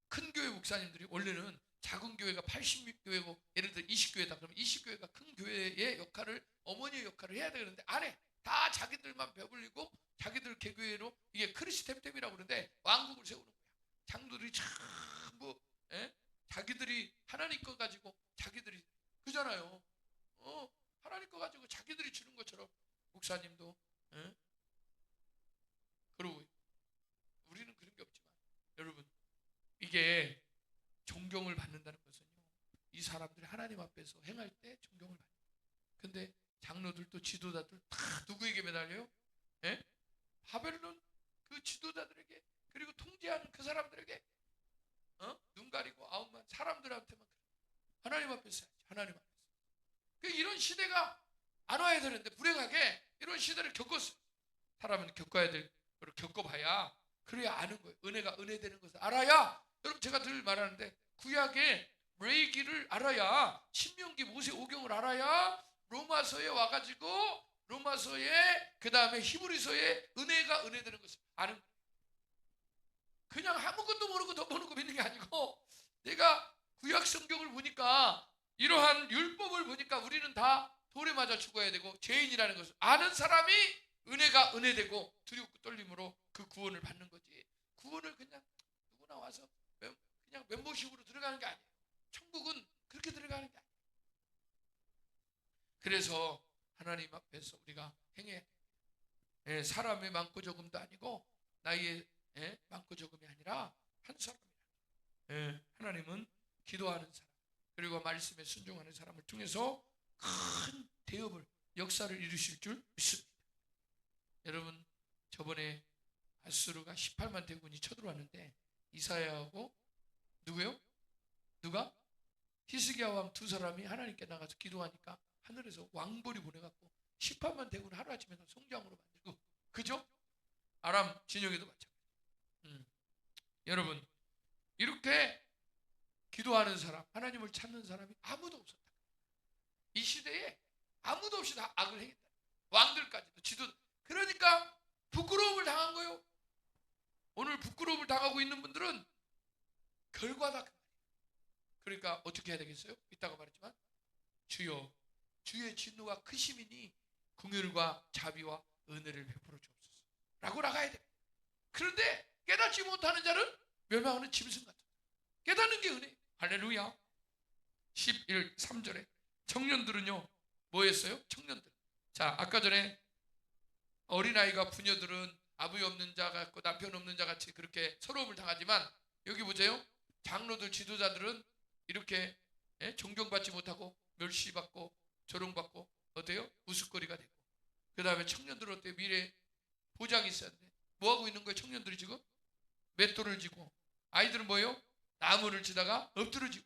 큰 교회 목사님들이, 원래는 작은 교회가 80교회고 예를 들어 20교회다 그러면 20교회가 큰 교회의 역할을, 어머니의 역할을 해야 되는데 안 해. 다 자기들만 배불리고 자기들 개교회로, 이게 크리스템템이라고 그러는데 왕국을 세우는 거야. 장로들이 전부 자기들이 하나님 거 가지고 자기들이, 그잖아요. 하나님 거 가지고 자기들이 주는 것처럼 목사님도 그러고 있고. 우리는 그런 게 없지만, 여러분, 이게 존경을 받는다는 것은요, 이 사람들이 하나님 앞에서 행할 때 존경을 받는 거예요. 근데 장로들도 지도자들 다 누구에게 매달려요? 바벨론 그 지도자들에게, 그리고 통제하는 그 사람들에게 눈 가리고 아우만 사람들한테만 그래. 하나님 앞에서 해야지. 하나님 앞에서. 이런 시대가 안 와야 되는데 불행하게 이런 시대를 겪었어요. 사람은 겪어야 될 거를 겪어봐야, 그래야 아는 거예요. 은혜가 은혜 되는 것을 알아야. 여러분, 제가 늘 말하는데 구약의 레위기를 알아야, 신명기 모세 오경을 알아야 로마서에 와가지고 로마서에 그 다음에 히브리서에 은혜가 은혜 되는 것을 아는 거예요. 그냥 아무것도 모르고 더 모르고 믿는 게 아니고, 내가 구약 성경을 보니까 이러한 율법을 보니까 우리는 다 돌에 맞아 죽어야 되고 죄인이라는 것을 아는 사람이 은혜가 은혜되고 두렵고 떨림으로 그 구원을 받는 거지. 구원을 그냥 누구나 와서 그냥 멤버십으로 들어가는 게 아니에요. 천국은 그렇게 들어가는 게 아니에요. 그래서 하나님 앞에서 우리가 행해 사람의 많고 적음도 아니고 나의 많고 적음이 아니라 한 사람이라. 하나님은 기도하는 사람 그리고 말씀에 순종하는 사람을 통해서 큰 대업을 역사를 이루실 줄 믿습니다. 여러분 저번에 아수르가 18만 대군이 쳐들어왔는데 이사야하고 누구요? 누가? 히스기야 왕 두 사람이 하나님께 나가서 기도하니까 하늘에서 왕벌이 보내갖고 18만 대군 하루아침에 성장으로 만들고 그죠? 아람 진영에도 마찬가지. 여러분 이렇게 기도하는 사람 하나님을 찾는 사람이 아무도 없었다. 이 시대에 아무도 없이 다 악을 행했다. 왕들까지도 지도 그러니까 부끄러움을 당한 거요. 오늘 부끄러움을 당하고 있는 분들은 결과다. 그러니까 어떻게 해야 되겠어요? 이따가 말했지만 주여 주의 진노가 크심이니 긍휼과 자비와 은혜를 베풀어 주옵소서 라고 나가야 돼. 그런데 깨닫지 못하는 자는 멸망하는 짐승 같다. 깨닫는 게 은혜. 할렐루야. 11, 3절에 청년들은요 뭐 했어요? 청년들. 자 아까 전에 어린아이가 부녀들은 아버지 없는 자 같고 남편 없는 자 같이 그렇게 서러움을 당하지만 여기 보세요. 장로들 지도자들은 이렇게 존경받지 못하고 멸시받고 조롱받고 어때요? 우스거리가 되고 그 다음에 청년들은 어때요? 미래 보장이 있어야 돼. 뭐하고 있는 거예요? 청년들이 지금? 맷돌을 쥐고 아이들은 뭐예요? 나무를 치다가 엎드러지고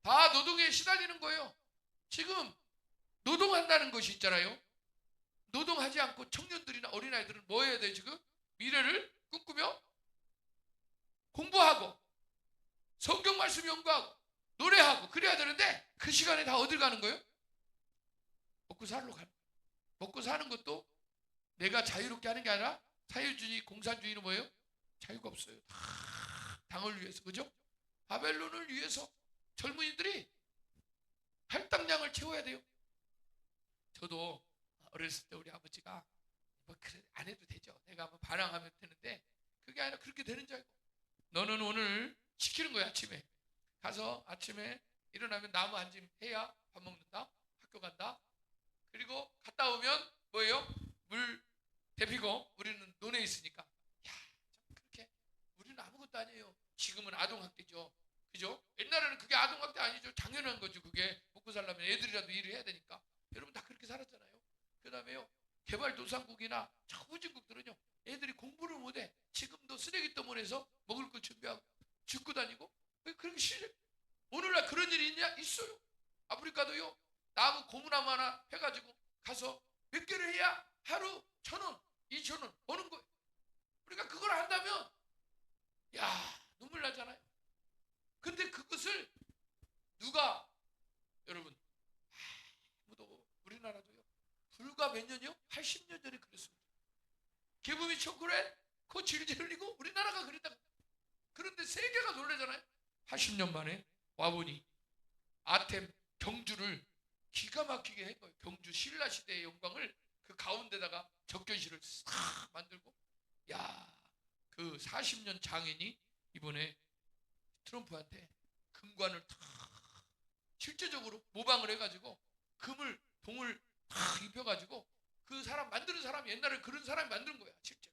다 노동에 시달리는 거예요. 지금 노동한다는 것이 있잖아요. 노동하지 않고 청년들이나 어린아이들은 뭐 해야 돼 지금? 미래를 꿈꾸며 공부하고 성경 말씀 연구하고 노래하고 그래야 되는데 그 시간에 다 어딜 가는 거예요? 먹고 살러 가는 거예요. 먹고 사는 것도 내가 자유롭게 하는 게 아니라 사회주의 공산주의는 뭐예요? 자유가 없어요. 다 당을 위해서 그죠? 바벨론을 위해서 젊은이들이 할당량을 채워야 돼요. 저도 어렸을 때 우리 아버지가 뭐 그래 안 해도 되죠. 내가 뭐 반항하면 되는데 그게 아니라 그렇게 되는 줄 알고 너는 오늘 시키는 거야. 아침에 가서 아침에 일어나면 나무 한 짐 해야 밥 먹는다. 학교 간다. 그리고 갔다 오면 뭐예요? 물 데피고 우리는 논에 있으니까 야, 참 그렇게 우리는 아무것도 아니에요. 지금은 아동학대죠. 그죠? 옛날에는 그게 아동학대 아니죠. 당연한 거죠. 그게 먹고 살려면 애들이라도 일을 해야 되니까. 여러분 다 그렇게 살았잖아요. 그 다음에요. 개발도상국이나 후진국들은요. 애들이 공부를 못해. 지금도 쓰레기더문에서 먹을 거 준비하고 줍고 다니고 왜 그렇게 싫어? 오늘날 그런 일이 있냐? 있어요. 아프리카도요. 나무 고무나무 하나 해가지고 가서 몇 개를 해야 하루 1,000원, 2,000원 버는 거예요. 그러니까 그걸 한다면 야 눈물 나잖아요. 근데 그것을 누가 여러분 아무도 우리나라도요. 불과 몇 년이요? 80년 전에 그랬습니다. 개부미 초콜릿 그거 질질 흘리고 우리나라가 그랬다가 그런데 세계가 놀라잖아요. 80년 만에 와보니 아템 경주를 기가 막히게 한 거예요. 경주 신라 시대의 영광을 그 가운데다가 적견실을 싹 만들고 야 그 40년 장인이 이번에 트럼프한테 금관을 탁 실제적으로 모방을 해가지고 금을 동을 탁 입혀가지고 그 사람 만드는 사람이 옛날에 그런 사람이 만든 거야. 실제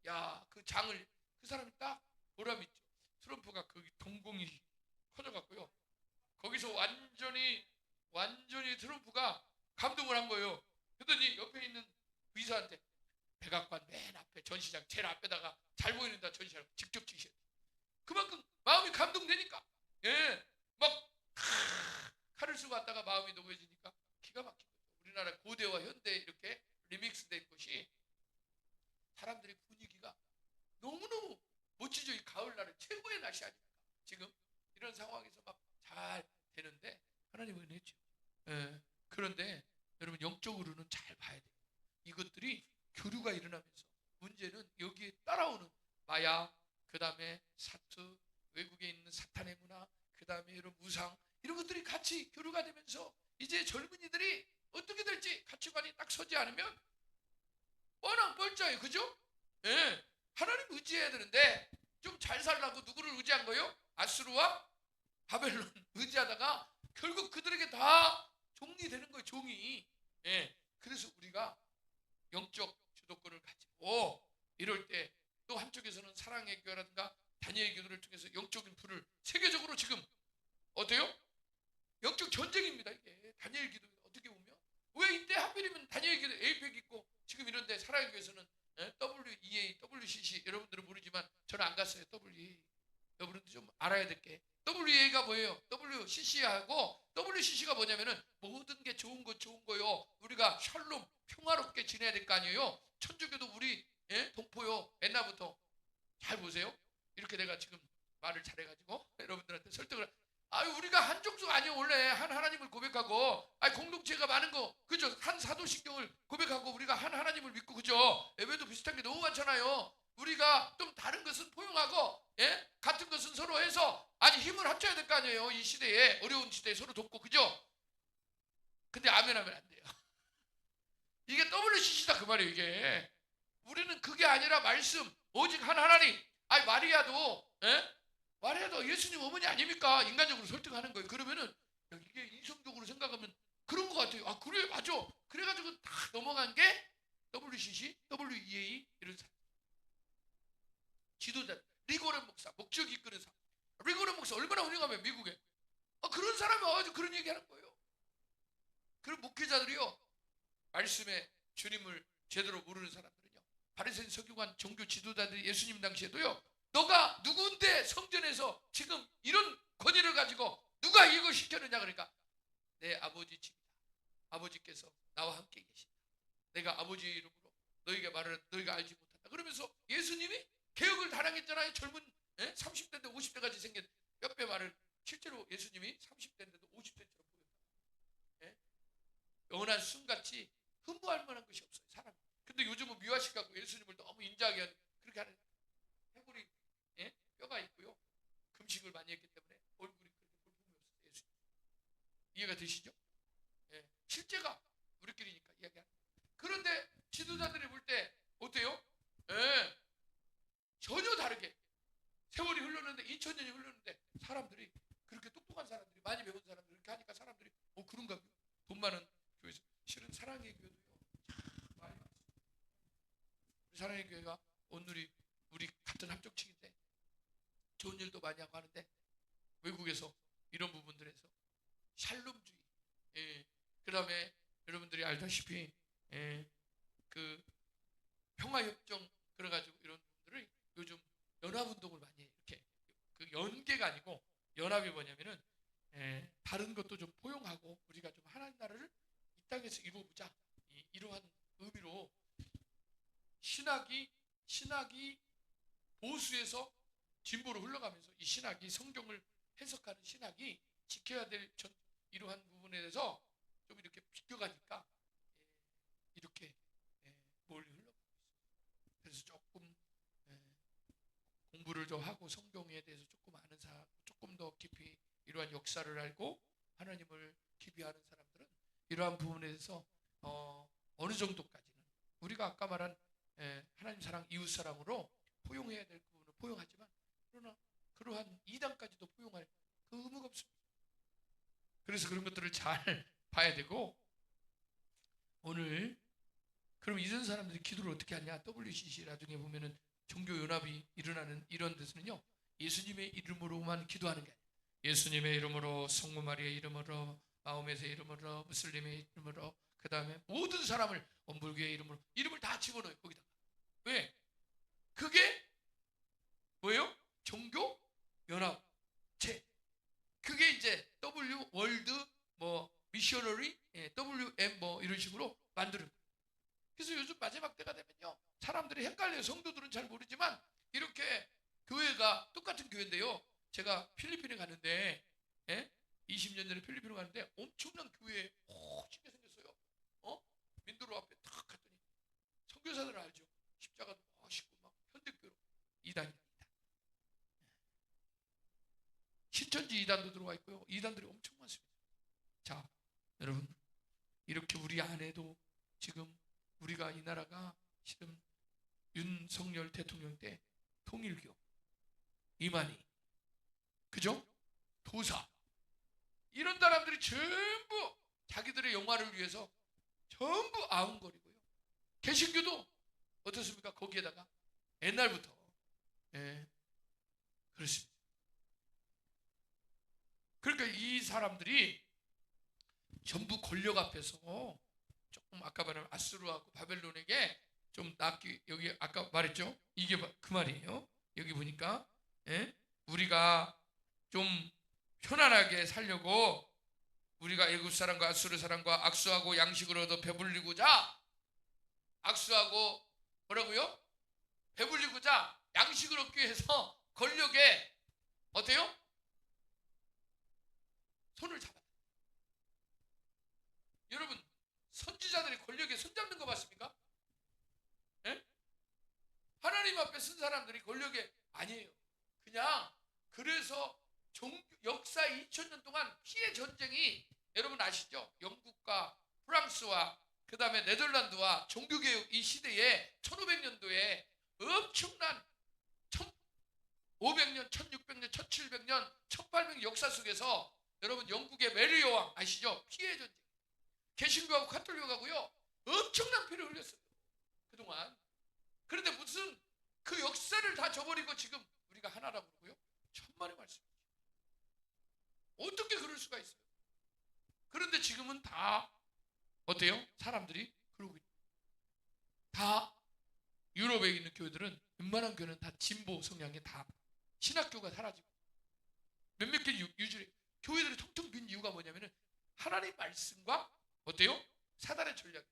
야 그 장을 그 사람이 딱 보람 있죠. 트럼프가 그 동공이 커져갖고요. 거기서 완전히 트럼프가 감동을 한 거예요. 그랬더니 옆에 있는 의사한테 백악관 맨 앞에 전시장 제일 앞에다가 잘 보이는다 전시장 직접 찍으셔야 돼. 그만큼 마음이 감동되니까 막 칼을 쓰고 왔다가 마음이 녹여지니까 기가 막힌 거죠. 우리나라 고대와 현대 이렇게 리믹스된 것이 사람들의 분위기가 너무너무 멋지죠. 이 가을날은 최고의 날씨 아닙니까? 지금 이런 상황에서 막 잘 되는데 하나님은 은혜죠. 그런데 여러분 영적으로는 잘 봐야 돼요. 이것들이 교류가 일어나면서 문제는 여기에 따라오는 마약, 그 다음에 사투, 외국에 있는 사탄의 문화, 그 다음에 이런 무상 이런 것들이 같이 교류가 되면서 이제 젊은이들이 어떻게 될지 가치관이 딱 서지 않으면 뻔한 뻘짜예요. 그죠? 예. 하나님 의지해야 되는데 좀 잘 살라고 누구를 의지한 거요? 아수르와 바벨론 의지하다가 결국 그들에게 다 종이 되는 거예요. 종이. 예. 그래서 우리가 영적 주도권을 가지고 이럴 때 또 한쪽에서는 사랑의 교회라든가 다니엘 기도를 통해서 영적인 불을 세계적으로 지금 어때요? 영적 전쟁입니다. 이게 다니엘 기도 어떻게 보면 왜 이때 하필이면 다니엘 기도 에이펙 있고 지금 이런데 사랑의 교회에서는 WEA, WCC 여러분들은 모르지만 저는 안 갔어요. WEA 여러분들 좀 알아야 될 게 WEA가 뭐예요? WCC하고 WCC가 뭐냐면은 모든 게 좋은 거 좋은 거요. 우리가 샬롬 평화롭게 지내야 될 거 아니에요. 천주교도 우리 동포요. 옛날부터 잘 보세요. 이렇게 내가 지금 말을 잘해가지고 여러분들한테 설득을 우리가 한 종족 아니에요. 원래 한 하나님을 고백하고 공동체가 많은 거 그죠? 한 사도신경을 고백하고 우리가 한 하나님을 믿고 그죠? 예배도 비슷한 게 너무 많잖아요. 우리가 좀 다른 것은 포용하고 같은 것은 서로 해서 힘을 합쳐야 될 거 아니에요. 이 시대에 어려운 시대에 서로 돕고 그죠? 근데 아멘 하면 안 돼요. 이게 WCC다 그 말이에요. 이게 우리는 그게 아니라 말씀 오직 한 하나님. 마리아도 예수님 어머니 아닙니까? 인간적으로 설득하는 거예요. 그러면은 이게 이성적으로 생각하면 그런 것 같아요. 그래 맞아. 그래가지고 다 넘어간 게 WCC, WEA 이런 사람. 지도자 리고렌 목사, 목적 이끄는 사람. 리고렌 목사 얼마나 훌륭하면 미국에 그런 사람이 와가지고 그런 얘기하는 거예요. 그런 목회자들이요. 말씀에 주님을 제대로 모르는 사람들은요. 바리새인 서기관 종교 지도자들이 예수님 당시에도요. 너가 누구인데 성전에서 지금 이런 권위를 가지고 누가 이걸 시켰느냐 그러니까 내 아버지 집이다. 아버지께서 나와 함께 계신다. 내가 아버지 이름으로 너에게 말을 너희가 알지 못한다. 그러면서 예수님이 개혁을 다당했잖아요. 젊은 30대인데 50대까지 생긴 뼈뼈 말을 실제로 예수님이 30대인데도 50대처럼 보였다. 영원한 순같이 흠모할 만한 것이 없어요. 사람. 근데 요즘은 미화식 갖고 예수님을 너무 인자하게 하는 그렇게 하는 해골이 뼈가 있고요. 금식을 많이 했기 때문에 얼굴이 그렇게 볼품이 없어요. 예수님. 이해가 되시죠? 실제가 우리끼리니까 이야기하는. 그런데 지도자들이 볼 때 어때요? 전혀 다르게 세월이 흘렀는데 2000년이 흘렀는데 사람들이 그렇게 똑똑한 사람들이 많이 배운 사람들이 그렇게 하니까 사람들이 그런가 봐요. 돈 많은 교회에서 실은 사랑의 교회도요. 참 많이 많습니다. 사랑의 교회가 오늘이 우리 같은 합족층인데 좋은 일도 많이 하고 하는데 외국에서 이런 부분들에서 샬롬주의 그 다음에 여러분들이 알다시피 그 평화협정 그래가지고 이런 분들을 요즘 연합운동을 많이 해요. 이렇게 그 연계가 아니고 연합이 뭐냐면은 다른 것도 좀 포용하고 우리가 좀 하나님 나라를 이 땅에서 이루어보자 이러한 의미로 신학이 보수에서 진보로 흘러가면서 이 신학이 성경을 해석하는 신학이 지켜야 될 이러한 부분에 대해서 좀 이렇게 비껴가니까 이렇게 멀리 흘러가고 있어요. 그래서 조금 공부를 좀 하고 성경에 대해서 조금 아는 사람, 조금 더 깊이 이러한 역사를 알고 하나님을 깊이 아는 사람들은 이러한 부분에 대해서 어느 정도까지는 우리가 아까 말한 하나님 사랑, 이웃 사랑으로 포용해야 될 부분을 포용하지만 그러나 그러한 2단까지도 포용할 그 의무가 없습니다. 그래서 그런 것들을 잘 봐야 되고 오늘 그럼 이런 사람들이 기도를 어떻게 하냐? WCC 나중에 보면은 종교연합이 일어나는 이런 데서는요 예수님의 이름으로만 기도하는 게 아니에요. 예수님의 이름으로, 성모 마리아의 이름으로, 마호메트의 이름으로, 무슬림의 이름으로, 그 다음에 모든 사람을 원불교의 이름으로 이름을 다 집어넣어요 거기다가. 왜? 그게 뭐예요? 종교연합체. 그게 이제 W 월드 미셔너리 WM 이런 식으로 만드는 거예요. 그래서 요즘 마지막 때가 되면요 사람들이 헷갈려요. 성도들은 잘 모르지만 이렇게 교회가 똑같은 교회인데요. 제가 필리핀에 가는데 20년 전에 필리핀에 가는데 엄청난 교회에 멋지게 생겼어요. 민도로 앞에 탁 갔더니 선교사들 알죠? 십자가도 멋있고 막 현대교로 이단이다. 신천지 이단도 나와 있고요. 이단들이 엄청 많습니다. 자, 여러분, 이렇게 우리 안에도 지금 우리가 이 나라가 지금 윤석열 대통령 때 통일교, 이만희, 그죠? 도사, 이런 사람들이 전부 자기들의 영화를 위해서 전부 아웅거리고요. 개신교도 어떻습니까? 거기에다가 옛날부터 그렇습니다. 그러니까 이 사람들이 전부 권력 앞에서 조금 아까 말한 아수르하고 바벨론에게 좀 낫기, 여기 아까 말했죠? 이게 그 말이에요. 여기 보니까 우리가 좀 편안하게 살려고 우리가 애굽 사람과 아수르 사람과 악수하고 양식을 얻어 배불리고자, 악수하고 뭐라고요? 배불리고자 양식을 얻기 위해서 권력에 어때요? 손을 잡았다. 여러분, 선지자들이 권력에 손잡는 거 봤습니까? 예? 하나님 앞에 쓴 사람들이 권력에 아니에요. 그냥 그래서 역사 2000년 동안 피해 전쟁이 여러분 아시죠? 영국과 프랑스와 그 다음에 네덜란드와 종교개혁 이 시대에 1500년도에 엄청난 1500년, 1600년, 1700년, 1800년 역사 속에서 여러분 영국의 메리 여왕 아시죠? 피해 전쟁. 개신교하고 카톨릭하고요 엄청난 피를 흘렸어요. 그동안. 그런데 무슨 그 역사를 다 저버리고 지금 우리가 하나라고 그러고요. 천만의 말씀이죠. 어떻게 그럴 수가 있어요? 그런데 지금은 다 어때요? 사람들이 그러고 있어요. 다 유럽에 있는 교회들은 웬만한 교회는 다 진보 성향에 다 신학교가 사라지고 몇몇 개 유지해. 교회들이 텅텅 빈 이유가 뭐냐면은 하나님의 말씀과 어때요? 사단의 전략,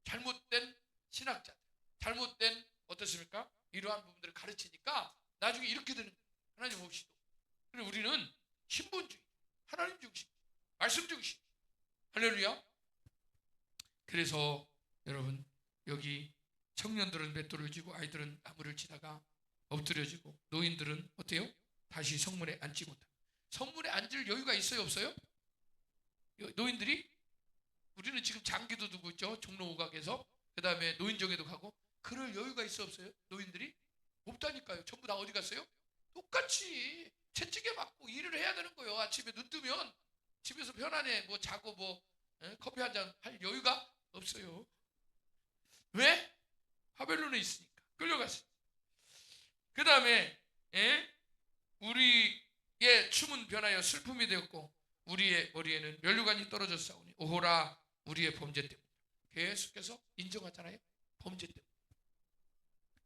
잘못된 신학자, 잘못된 어떻습니까? 이러한 부분들을 가르치니까 나중에 이렇게 되는 거예요. 하나님 없이도. 그런데 우리는 신분주의, 하나님 중심, 말씀 중심. 할렐루야. 그래서 여러분 여기 청년들은 맷돌을 쥐고 아이들은 나무를 치다가 엎드려지고 노인들은 어때요? 다시 성문에 앉지 못합니다. 성문에 앉을 여유가 있어요, 없어요? 노인들이 우리는 지금 장기도 두고 있죠. 종로 오각에서. 그 다음에 노인정에도 가고. 그럴 여유가 있어, 없어요? 노인들이? 없다니까요. 전부 다 어디 갔어요? 똑같이 채찍에 맞고 일을 해야 되는 거예요. 아침에 눈 뜨면 집에서 편안해 뭐 자고 뭐 커피 한 잔 할 여유가 없어요. 왜? 바벨론에 있으니까. 끌려갔어요. 그 다음에 우리의 춤은 변하여 슬픔이 되었고 우리의 머리에는 면류관이 떨어졌사오니 오호라 우리의 범죄 때문에. 계속해서 인정하잖아요. 범죄 때문에.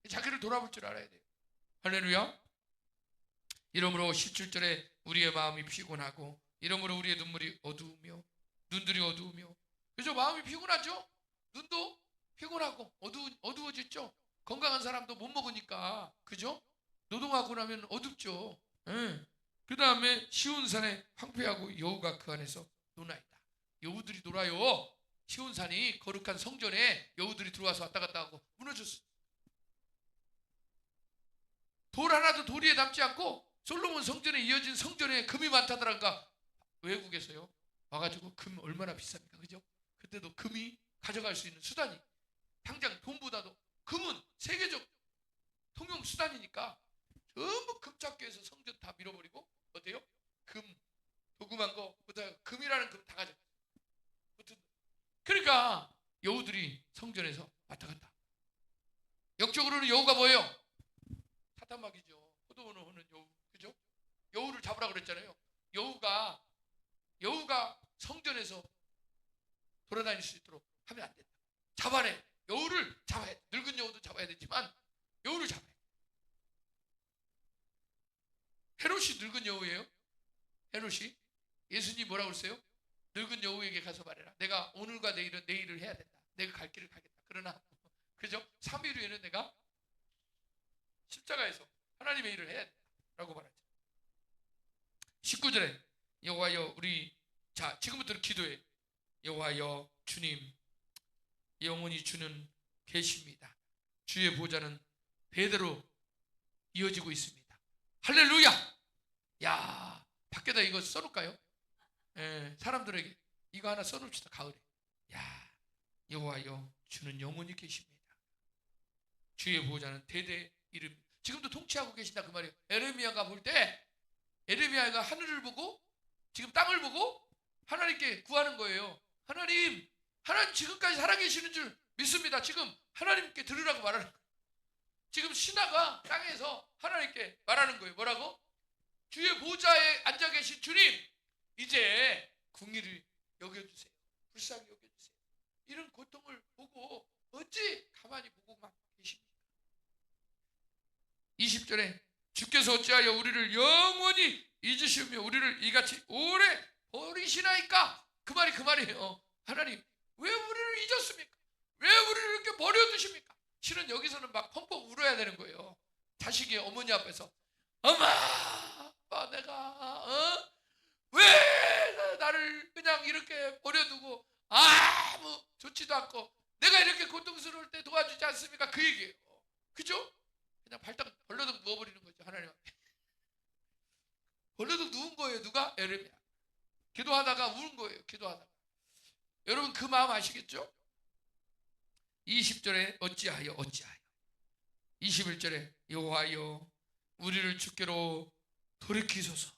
자기를 돌아볼 줄 알아야 돼요. 할렐루야. 이러므로 17절에 우리의 마음이 피곤하고 이러므로 우리의 눈물이 어두우며 눈들이 어두우며. 그죠? 마음이 피곤하죠? 눈도 피곤하고 어두워졌죠? 건강한 사람도 못 먹으니까. 그죠? 노동하고 나면 어둡죠. 그 다음에 시온산에 황폐하고 여우가 그 안에서 노나이다. 여우들이 놀아요. 시온산이 거룩한 성전에 여우들이 들어와서 왔다 갔다 하고 무너졌어. 돌 하나도 돌 위에 남지 않고 솔로몬 성전에 이어진 성전에 금이 많다더란가. 외국에서요 와가지고 금 얼마나 비쌉니까? 그죠? 그때도 금이 가져갈 수 있는 수단이 당장 돈보다도 금은 세계적 통용 수단이니까 전부 금찾기에서 성전 다 밀어버리고 어때요? 금 도금한 거 금이라는 금 다 가져. 그러니까 여우들이 성전에서 왔다 갔다. 역적으로는 여우가 뭐예요? 사탄막이죠. 포도원을 하는 여우. 그죠? 여우를 잡으라 그랬잖아요. 여우가 성전에서 돌아다닐 수 있도록 하면 안 된다. 잡아내. 여우를 잡아야 돼. 늙은 여우도 잡아야 되지만 여우를 잡아야 돼. 헤롯이 늙은 여우예요. 헤롯이 예수님 뭐라고 그랬어요? 늙은 여우에게 가서 말해라. 내가 오늘과 내일은 내 일을 해야 된다. 내가 갈 길을 가겠다. 그러나 그죠? 3일 후에는 내가 십자가에서 하나님의 일을 해야 된다. 라고 말하죠. 19절에 여호와여 우리 자 지금부터 기도해. 여호와여 주님 영원히 주는 계십니다. 주의 보좌는 대대로 이어지고 있습니다. 할렐루야. 야 밖에다 이거 써놓을까요? 예, 사람들에게 이거 하나 써놓읍시다. 가을에. 야, 여호와여 주는 영원히 계십니다. 주의 보호자는 대대 이름. 지금도 통치하고 계신다 그 말이에요. 에레미야가 볼 때 에레미야가 하늘을 보고 지금 땅을 보고 하나님께 구하는 거예요. 하나님 지금까지 살아계시는 줄 믿습니다. 지금 하나님께 들으라고 말하는 거예요. 지금 신하가 땅에서 하나님께 말하는 거예요. 뭐라고? 주의 보좌에 앉아 계신 주님, 이제 궁의를 여겨주세요. 불쌍히 여겨주세요. 이런 고통을 보고 어찌 가만히 보고만 계십니까? 20절에 주께서 어찌하여 우리를 영원히 잊으시며 우리를 이같이 오래 버리시나이까? 그 말이에요. 하나님 왜 우리를 잊었습니까? 왜 우리를 이렇게 버려두십니까? 실은 여기서는 막 펑펑 울어야 되는 거예요. 자식이 어머니 앞에서 엄마 아빠 내가 왜 나를 그냥 이렇게 버려두고 아무 좋지도 않고 내가 이렇게 고통스러울 때 도와주지 않습니까? 그 얘기예요. 그죠? 그냥 발딱 벌러덩 누워버리는 거죠. 하나님 앞에 벌러덩 누운 거예요. 누가? 에레미야. 기도하다가 우는 거예요. 기도하다가. 여러분 그 마음 아시겠죠? 20절에 어찌하여 21절에 여호와여 우리를 주께로 돌이키소서.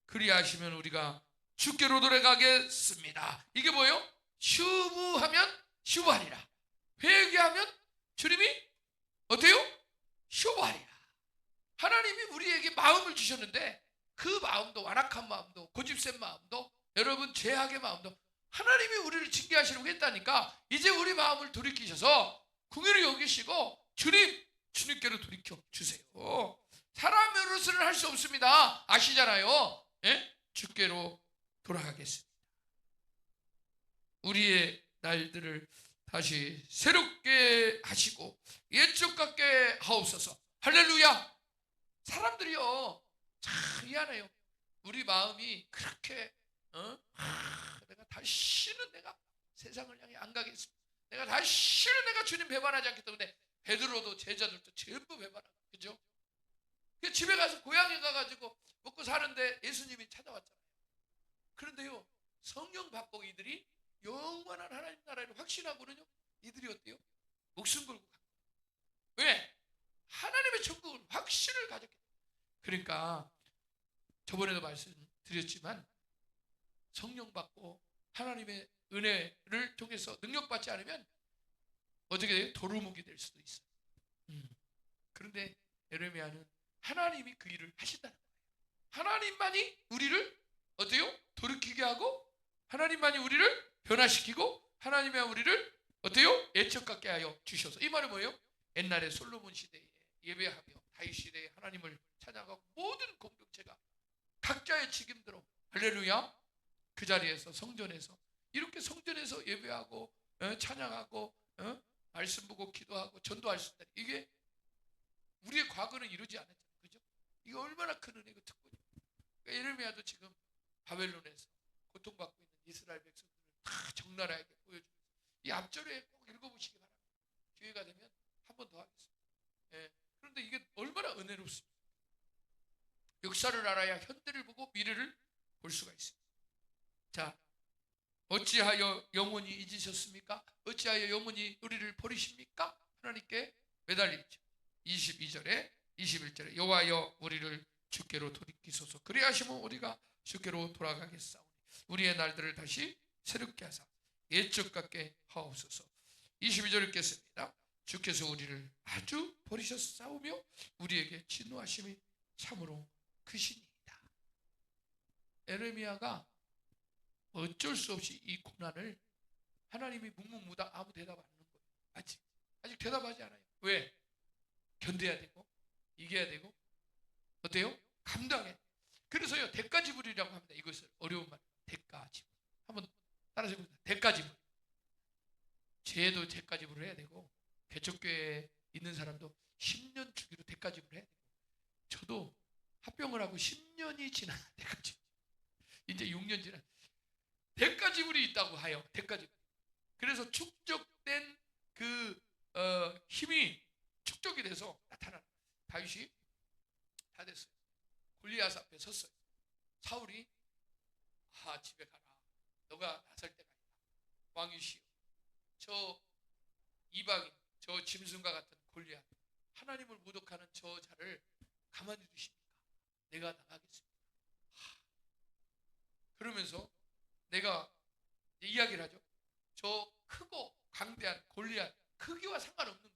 그리하시면 우리가 주께로 돌아가겠습니다. 이게 뭐예요? 슈브하면 슈브하리라. 회개하면 주님이 어때요? 슈브하리라. 하나님이 우리에게 마음을 주셨는데 그 마음도 완악한 마음도 고집센 마음도 여러분 죄악의 마음도 하나님이 우리를 징계하시려고 했다니까 이제 우리 마음을 돌이키셔서 궁유를 여기시고 주님께로 돌이켜 주세요. 사람으로서는 할 수 없습니다. 아시잖아요. 예? 주께로 돌아가겠습니다. 우리의 날들을 다시 새롭게 하시고 옛적 같게 하옵소서. 할렐루야. 사람들이요 참 미안해요. 우리 마음이 그렇게 내가 다시는 내가 세상을 향해 안 가겠습니다. 내가 다시는 내가 주님 배반하지 않기 때문에 베드로도 제자들도 전부 배반하고 그죠? 집에 가서 고향에 가가지고 먹고 사는데 예수님이 찾아왔잖아요. 그런데요 성령 받고 이들이 영원한 하나님 나라를 확신하고는요 이들이 어때요? 목숨 걸고 간 거예요. 왜? 하나님의 천국을 확신을 가졌기 때문에. 그러니까 저번에도 말씀드렸지만 성령 받고 하나님의 은혜를 통해서 능력받지 않으면 어떻게 돼요? 도루묵이 될 수도 있어요. 그런데 에레미야는 하나님이 그 일을 하신다는 거예요. 하나님만이 우리를 어때요? 돌이키게 하고 하나님만이 우리를 변화시키고 하나님이 우리를 어때요? 애척 갖게 하여 주셔서. 이 말은 뭐예요? 옛날에 솔로몬 시대에 예배하며 다윗 시대에 하나님을 찬양하고 모든 공동체가 각자의 책임대로 할렐루야 그 자리에서 성전에서 이렇게 성전에서 예배하고 찬양하고 말씀 보고 기도하고 전도할 수 있다. 이게 우리의 과거는 이루지 않았잖아요. 그죠? 이게 얼마나 큰 은혜고 특권이에요. 그러니까 에레미야도 지금 바벨론에서 고통받고 있는 이스라엘 백성들을 다 적나라하게 보여주면서 이 앞절에 꼭 읽어보시기 바랍니다. 기회가 되면 한 번 더 하겠습니다. 예. 그런데 이게 얼마나 은혜롭습니까? 역사를 알아야 현대를 보고 미래를 볼 수가 있습니다. 자, 어찌하여 영원히 잊으셨습니까? 어찌하여 영원히 우리를 버리십니까? 하나님께 매달리죠. 22절에 21절에 여호와여 우리를 주께로 돌이키소서. 그리하시면 우리가 주께로 돌아가겠사오니 우리의 날들을 다시 새롭게 하사 옛적 같게 하옵소서. 22절 읽겠습니다. 주께서 우리를 아주 버리셨사오며 우리에게 진노하심이 참으로 크시니이다. 에레미야가 어쩔 수 없이 이 고난을 하나님이 묵묵무당 아무 대답 안 하는 거예요. 아직 대답하지 않아요. 왜? 견뎌야 되고 이겨야 되고 어때요? 감당해. 그래서요 대가지불이라고 합니다. 이것을 어려운 말 대가지불. 한번 따라서 해보세요. 대가지불. 죄도 대가지불을 해야 되고 개척교회에 있는 사람도 10년 주기로 대가지불을 해야 되고 저도 합병을 하고 10년이 지나 대가지불. 이제 6년 지나 대가지불이 있다고 해요. 대가지불. 그래서 축적된 그 힘이 축적이 돼서 나타나는. 다윗이 다 됐어요. 골리앗 앞에 섰어요. 사울이 집에 가라. 너가 나설 때가 아니다. 왕이시여, 저 이방인, 저 짐승과 같은 골리앗, 하나님을 모독하는 저 자를 가만히 두십니까? 내가 나가겠습니다. 그러면서 내가 이야기를 하죠. 저 크고 강대한 골리앗, 크기와 상관없는 거예요.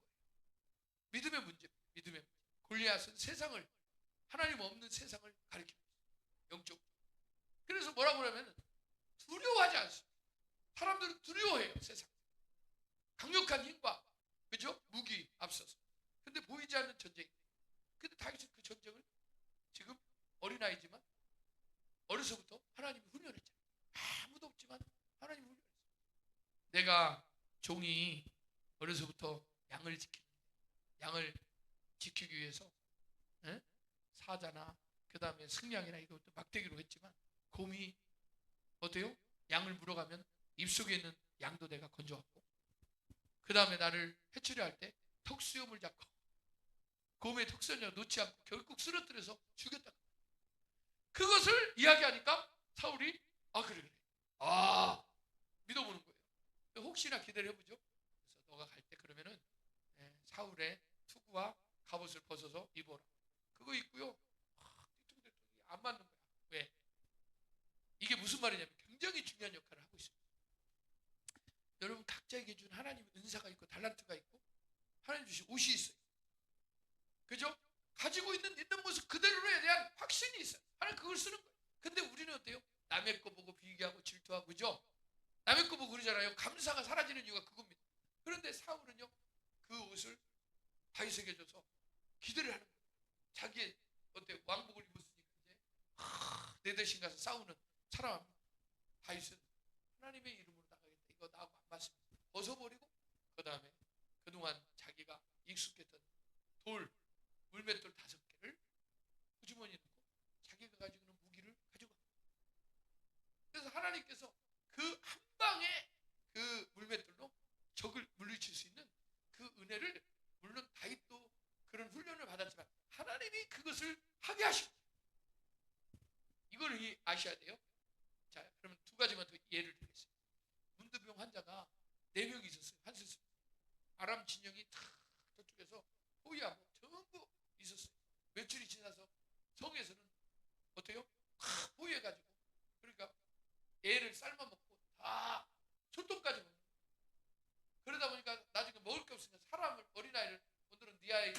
믿음의 문제입니다. 믿음의 문제. 골리앗은 세상을, 하나님 없는 세상을 가리킵니다. 영적. 그래서 뭐라고 하냐면 두려워하지 않습니다. 사람들은 두려워해요. 세상 강력한 힘과, 그죠? 무기 앞서서. 근데 보이지 않는 전쟁이. 근데 다윗은 그 전쟁을 지금 어린아이지만 어려서부터 하나님이 훈련했잖아요. 아무도 없지만 하나님이 훈련했어요. 내가 종이 어려서부터 양을 지키기 위해서 사자나 그 다음에 승냥이나 이것도 막대기로 했지만, 곰이 어때요? 양을 물어가면 입속에 있는 양도 내가 건져왔고, 그 다음에 나를 해치려 할 때 턱수염을 잡고 곰의 턱수염을 놓지 않고 결국 쓰러뜨려서 죽였다. 그것을 이야기하니까 사울이 그래 믿어보는 거예요. 혹시나 기대를 해보죠. 그래서 너가 갈 때 그러면은 사울의 투구와 갑옷을 벗어서 입어라. 그거 입고요. 뒤뚱뒤뚱 안 맞는 거야. 왜? 이게 무슨 말이냐면 굉장히 중요한 역할을 하고 있습니다. 여러분 각자에게 준 하나님의 은사가 있고 달란트가 있고 하나님 주신 옷이 있어요. 그죠? 가지고 있는 모습 그대로에 대한 확신이 있어요. 하나님 그걸 쓰는 거예요. 근데 우리는 어때요? 남의 거 보고 비교하고 질투하고, 그죠? 남의 거 보고 그러잖아요. 감사가 사라지는 이유가 그겁니다. 그런데 사울은요, 그 옷을 다윗에게 줘서 기대를 하는 거예요. 자기의 왕복을 입었으니까 이제 내 대신 가서 싸우는 사람입니다. 다윗은 하나님의 이름으로 나가겠다. 이거 나하고 안 맞습니다. 벗어버리고, 그 다음에 그동안 자기가 익숙했던 물맷돌 5개를 주머니에 넣고 자기가 가지고 있는 무기를 가져갑니다. 그래서 하나님께서 그 한 방에 그 물맷돌로 적을 물리칠 수 있는 그 은혜를, 물론 다윗도 그런 훈련을 받았지만 하나님이 그것을 하게 하십니다. 이걸 아셔야 돼요. 자, 그러면 2가지만 더 예를 들겠습니다. 문두병 환자가 4명이 있었어요. 한스스 아람 진영이 다 저쪽에서 호위하고 전부 있었어요. 며칠이 지나서 성에서는 어때요? 다 호위해가지고, 그러니까 애를 삶아먹고 다 소똥까지 먹는. 그러다 보니까 나중에 먹을 게 없으니까 사람을, 어린아이를, 오늘은 네 아이,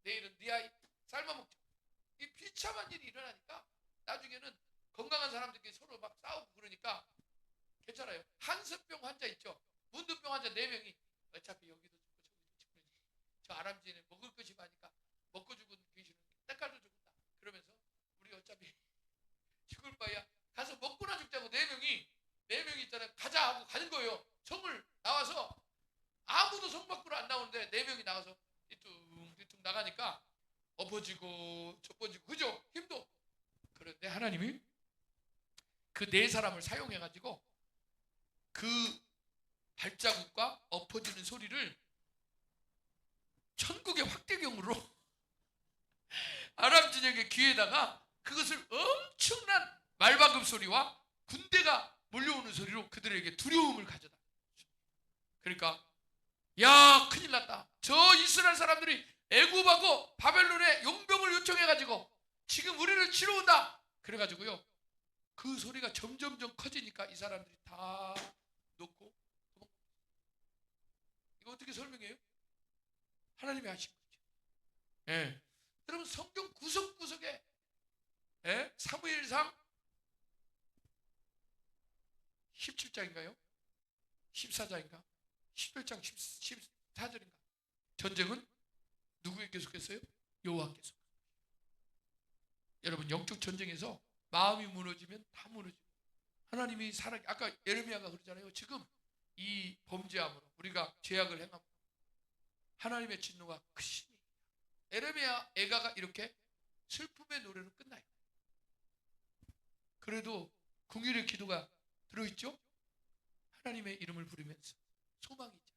내일은 네 아이 삶아먹죠. 이 비참한 일이 일어나니까 나중에는 건강한 사람들끼리 서로 막 싸우고 그러니까 괜찮아요. 한스병 환자 있죠. 문두병 환자 4명이 어차피 여기도 죽고 저기도 죽으니 저 아람지는 먹을 것이 많으니까 먹고 죽은 귀신은 때깔도 죽는다. 그러면서 우리 어차피 죽을 바야 가서 먹고나 죽자고 4명이 있잖아요. 가자 하고 가는 거예요. 성을 나와서 아무도 성 밖으로 안 나오는데 4명이 나와서 뒤뚱뒤뚱 나가니까 엎어지고 젖어지고, 그죠? 힘도. 그런데 하나님이 그 4사람을 사용해가지고 그 발자국과 엎어지는 소리를 천국의 확대경으로 아람 진영의 귀에다가 그것을 엄청난 말박음 소리와 군대가 몰려오는 소리로 그들에게 두려움을 가져다. 그러니까 야, 큰일 났다. 저 이스라엘 사람들이 애굽하고 바벨론에 용병을 요청해가지고 지금 우리를 치러 온다. 그래가지고요, 그 소리가 점점점 커지니까 이 사람들이 다 놓고 도망. 이거 어떻게 설명해요? 하나님이 하신 거죠. 예. 여러분 성경 구석구석에 사무엘상 17장인가요? 14장인가? 18장 14절인가? 전쟁은 누구에게 속했어요? 여호와께서. 여러분 영적 전쟁에서 마음이 무너지면 다 무너져요. 하나님이 아까 예레미야가 그러잖아요. 지금 이 범죄함으로 우리가 죄악을 행함으로 하나님의 진노가 크시니. 예레미야 애가가 이렇게 슬픔의 노래로 끝나요. 그래도 긍휼의 기도가 들어있죠. 하나님의 이름을 부르면서 소망이 있죠.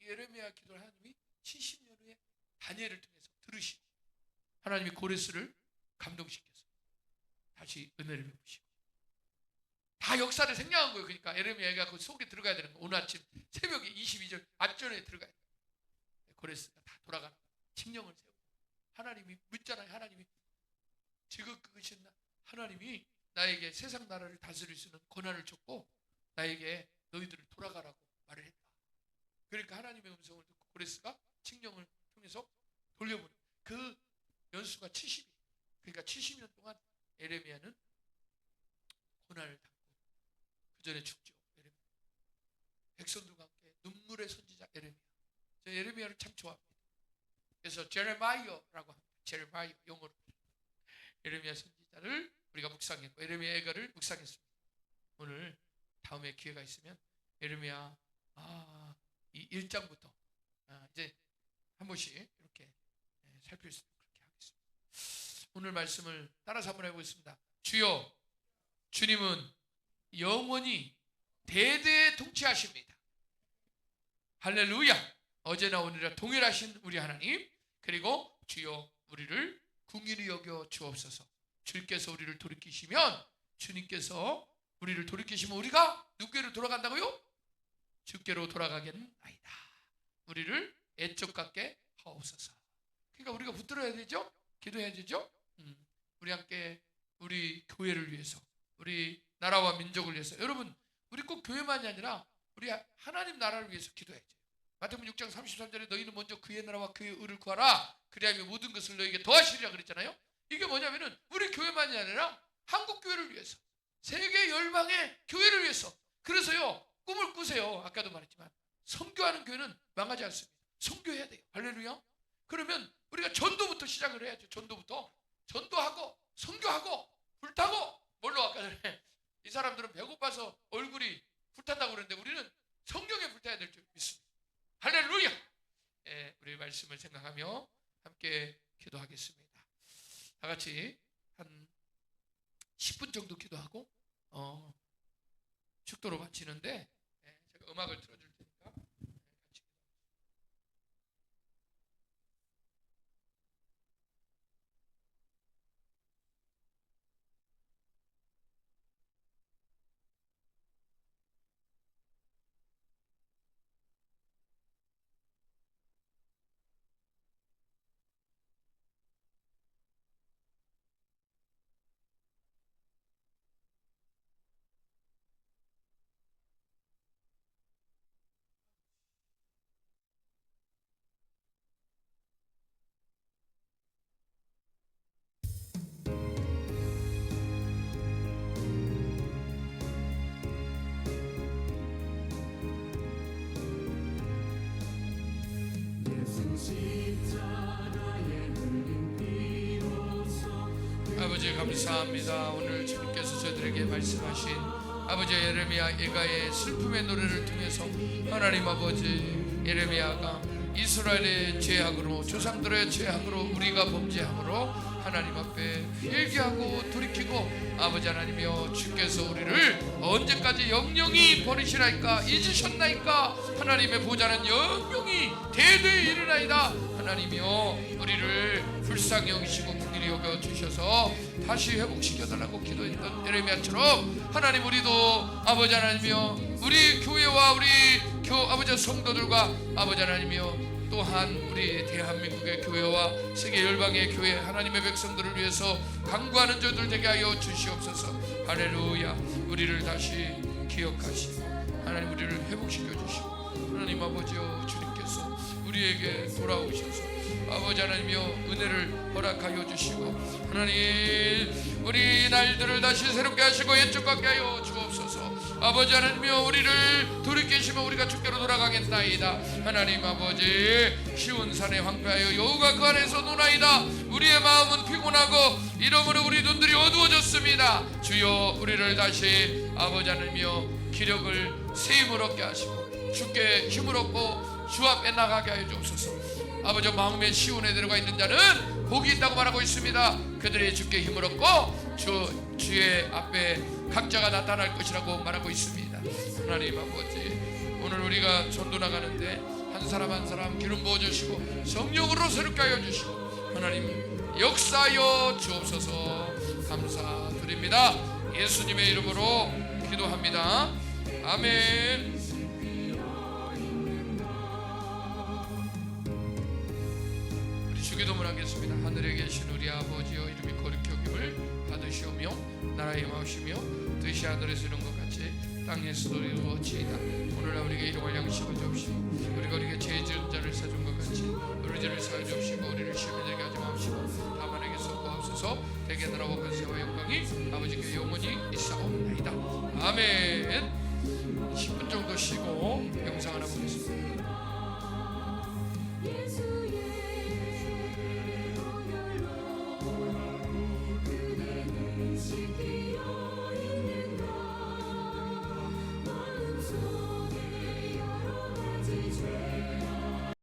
예레미야 기도를 하나님이 70년 후에 다니엘을 통해서 들으시고 하나님이 고레스를 감동시켜서 다시 같이 은혜를 베푸시고 다 역사를 생략한 거예요. 그러니까 에레미야가 그 속에 들어가야 되는 거예요. 오늘 아침 새벽에 22절 앞전에 들어가야 돼요. 고레스가 다 돌아가는 칙령을 세우고 하나님이 묻잖아요. 하나님이 지극하신 하나님이 나에게 세상 나라를 다스릴 수 있는 권한을 줬고 나에게 너희들을 돌아가라고 말을 했다. 그러니까 하나님의 음성을 듣고 고레스가 칙령을 통해서 돌려보는 그 연수가 70이 그러니까 70년 동안 에레미야는 고난을 당고 그 전에 죽죠. 에레미야. 백성들과 함께 눈물의 선지자 에레미야. 저 에레미야를 참 좋아합니다. 그래서 제레마이어라고 합니다. 제레마이어 영어로 에레미야 선지자를 우리가 묵상했고 에레미야 애가를 묵상했습니다. 오늘 다음에 기회가 있으면 에레미야 이 1장부터 이제 한 번씩 이렇게 살필 수 있도록 그렇게 하겠습니다. 오늘 말씀을 따라서 한번 해보겠습니다. 주여 주님은 영원히 대대에 통치하십니다. 할렐루야. 어제나 오늘이나 동일하신 우리 하나님 그리고 주여 우리를 긍휼히 여겨 주옵소서. 주님께서 우리를 돌이키시면 주님께서 우리를 돌이키시면 우리가 누구께로 돌아간다고요? 주께로 돌아가겠나이다. 우리를 애쪽 같게 하옵소서. 그러니까 우리가 붙들어야 되죠? 기도해야 되죠? 우리 함께 우리 교회를 위해서 우리 나라와 민족을 위해서 여러분 우리 꼭 교회만이 아니라 우리 하나님 나라를 위해서 기도해야죠. 마태복음 6장 33절에 너희는 먼저 그의 나라와 그의 의를 구하라 그리하면 모든 것을 너희에게 더하시리라 그랬잖아요. 이게 뭐냐면은 우리 교회만이 아니라 한국 교회를 위해서 세계 열방의 교회를 위해서 그래서요 꿈을 꾸세요. 아까도 말했지만 선교하는 교회는 망하지 않습니다. 선교해야 돼요. 할렐루야. 그러면 우리가 전도부터 시작을 해야죠. 전도부터 전도하고 선교하고 불타고 뭘로 아까 전에 이 사람들은 배고파서 얼굴이 불탄다고 그러는데 우리는 성경에 불타야 될 줄 믿습니다. 할렐루야. 우리 말씀을 생각하며 함께 기도하겠습니다. 다 같이 한 10분 정도 기도하고 축도로 마치는데 제가 음악을 틀어줄 테니까 같이 아버지 감사합니다. 오늘 주님께서 저희들에게 말씀하신 아버지 예레미야 예가의 슬픔의 노래를 통해서 하나님 아버지 예레미야가 이스라엘의 죄악으로 조상들의 죄악으로 우리가 범죄함으로 하나님 앞에 회개하고 돌이키고 아버지 하나님이여 주께서 우리를 언제까지 영영히 버리시라이까 잊으셨나이까 하나님의 보좌는 영영히 대대에 이르나이다. 하나님이여 우리를 불쌍히 여기시고 긍휼히 여겨 주셔서 다시 회복시켜달라고 기도했던 예레미야처럼 하나님 우리도 아버지 하나님이여 우리 교회와 우리 아버지 성도들과 아버지 하나님이여 또한 우리 대한민국의 교회와 세계 열방의 교회 하나님의 백성들을 위해서 간구하는 저들 되게 하여 주시옵소서. 할렐루야. 우리를 다시 기억하시고 하나님 우리를 회복시켜 주시고 하나님 아버지여 주님께서 우리에게 돌아오셔서 아버지 하나님이여 은혜를 허락하여 주시고 하나님 우리 날들을 다시 새롭게 하시고 옛적 같게 하여 주옵소서. 아버지 하나님이여 우리를 돌이키시면 우리가 주께로 돌아가겠나이다. 하나님 아버지 시온 산에 황폐하여 여호가 그 안에서 노나이다. 우리의 마음은 피곤하고 이러므로 우리 눈들이 어두워졌습니다. 주여 우리를 다시 아버지 하나님이여 기력을 새 힘을 얻게 하시고 주께 힘을 얻고 주 앞에 나가게 하여 주옵소서. 아버지 마음에 시온에 들어가 있는 자는 복이 있다고 말하고 있습니다. 그들이 주께 힘을 얻고 주의 앞에 각자가 나타날 것이라고 말하고 있습니다. 하나님 아버지 오늘 우리가 전도 나가는데 한 사람 한 사람 기름 부어주시고 성령으로 새롭게 하여 주시고 하나님 역사하여 주옵소서. 감사드립니다. 예수님의 이름으로 기도합니다. 아멘. 우리 주기도문 하겠습니다. 하늘에 계신 우리 아버지여, 이름이 거룩히 여김을 받으시오며 나라의 임하시며 뜻이 하늘에서 이룬 것 같이 땅에서도 이루어지이다. 오늘날 우리에게 일용할 양식을 주옵시고 우리가 우리에게 죄 지은 자를 사준 것 같이 우리 죄를 사하여 주옵시고 우리를 시험에 들게 하지 마옵시고 다만 에게서 구하옵소서. 대개 나라와 권세와 영광이 아버지께 영원히 있사옵나이다. 아멘. 10분 정도 쉬고 영상 하나 보겠습니다.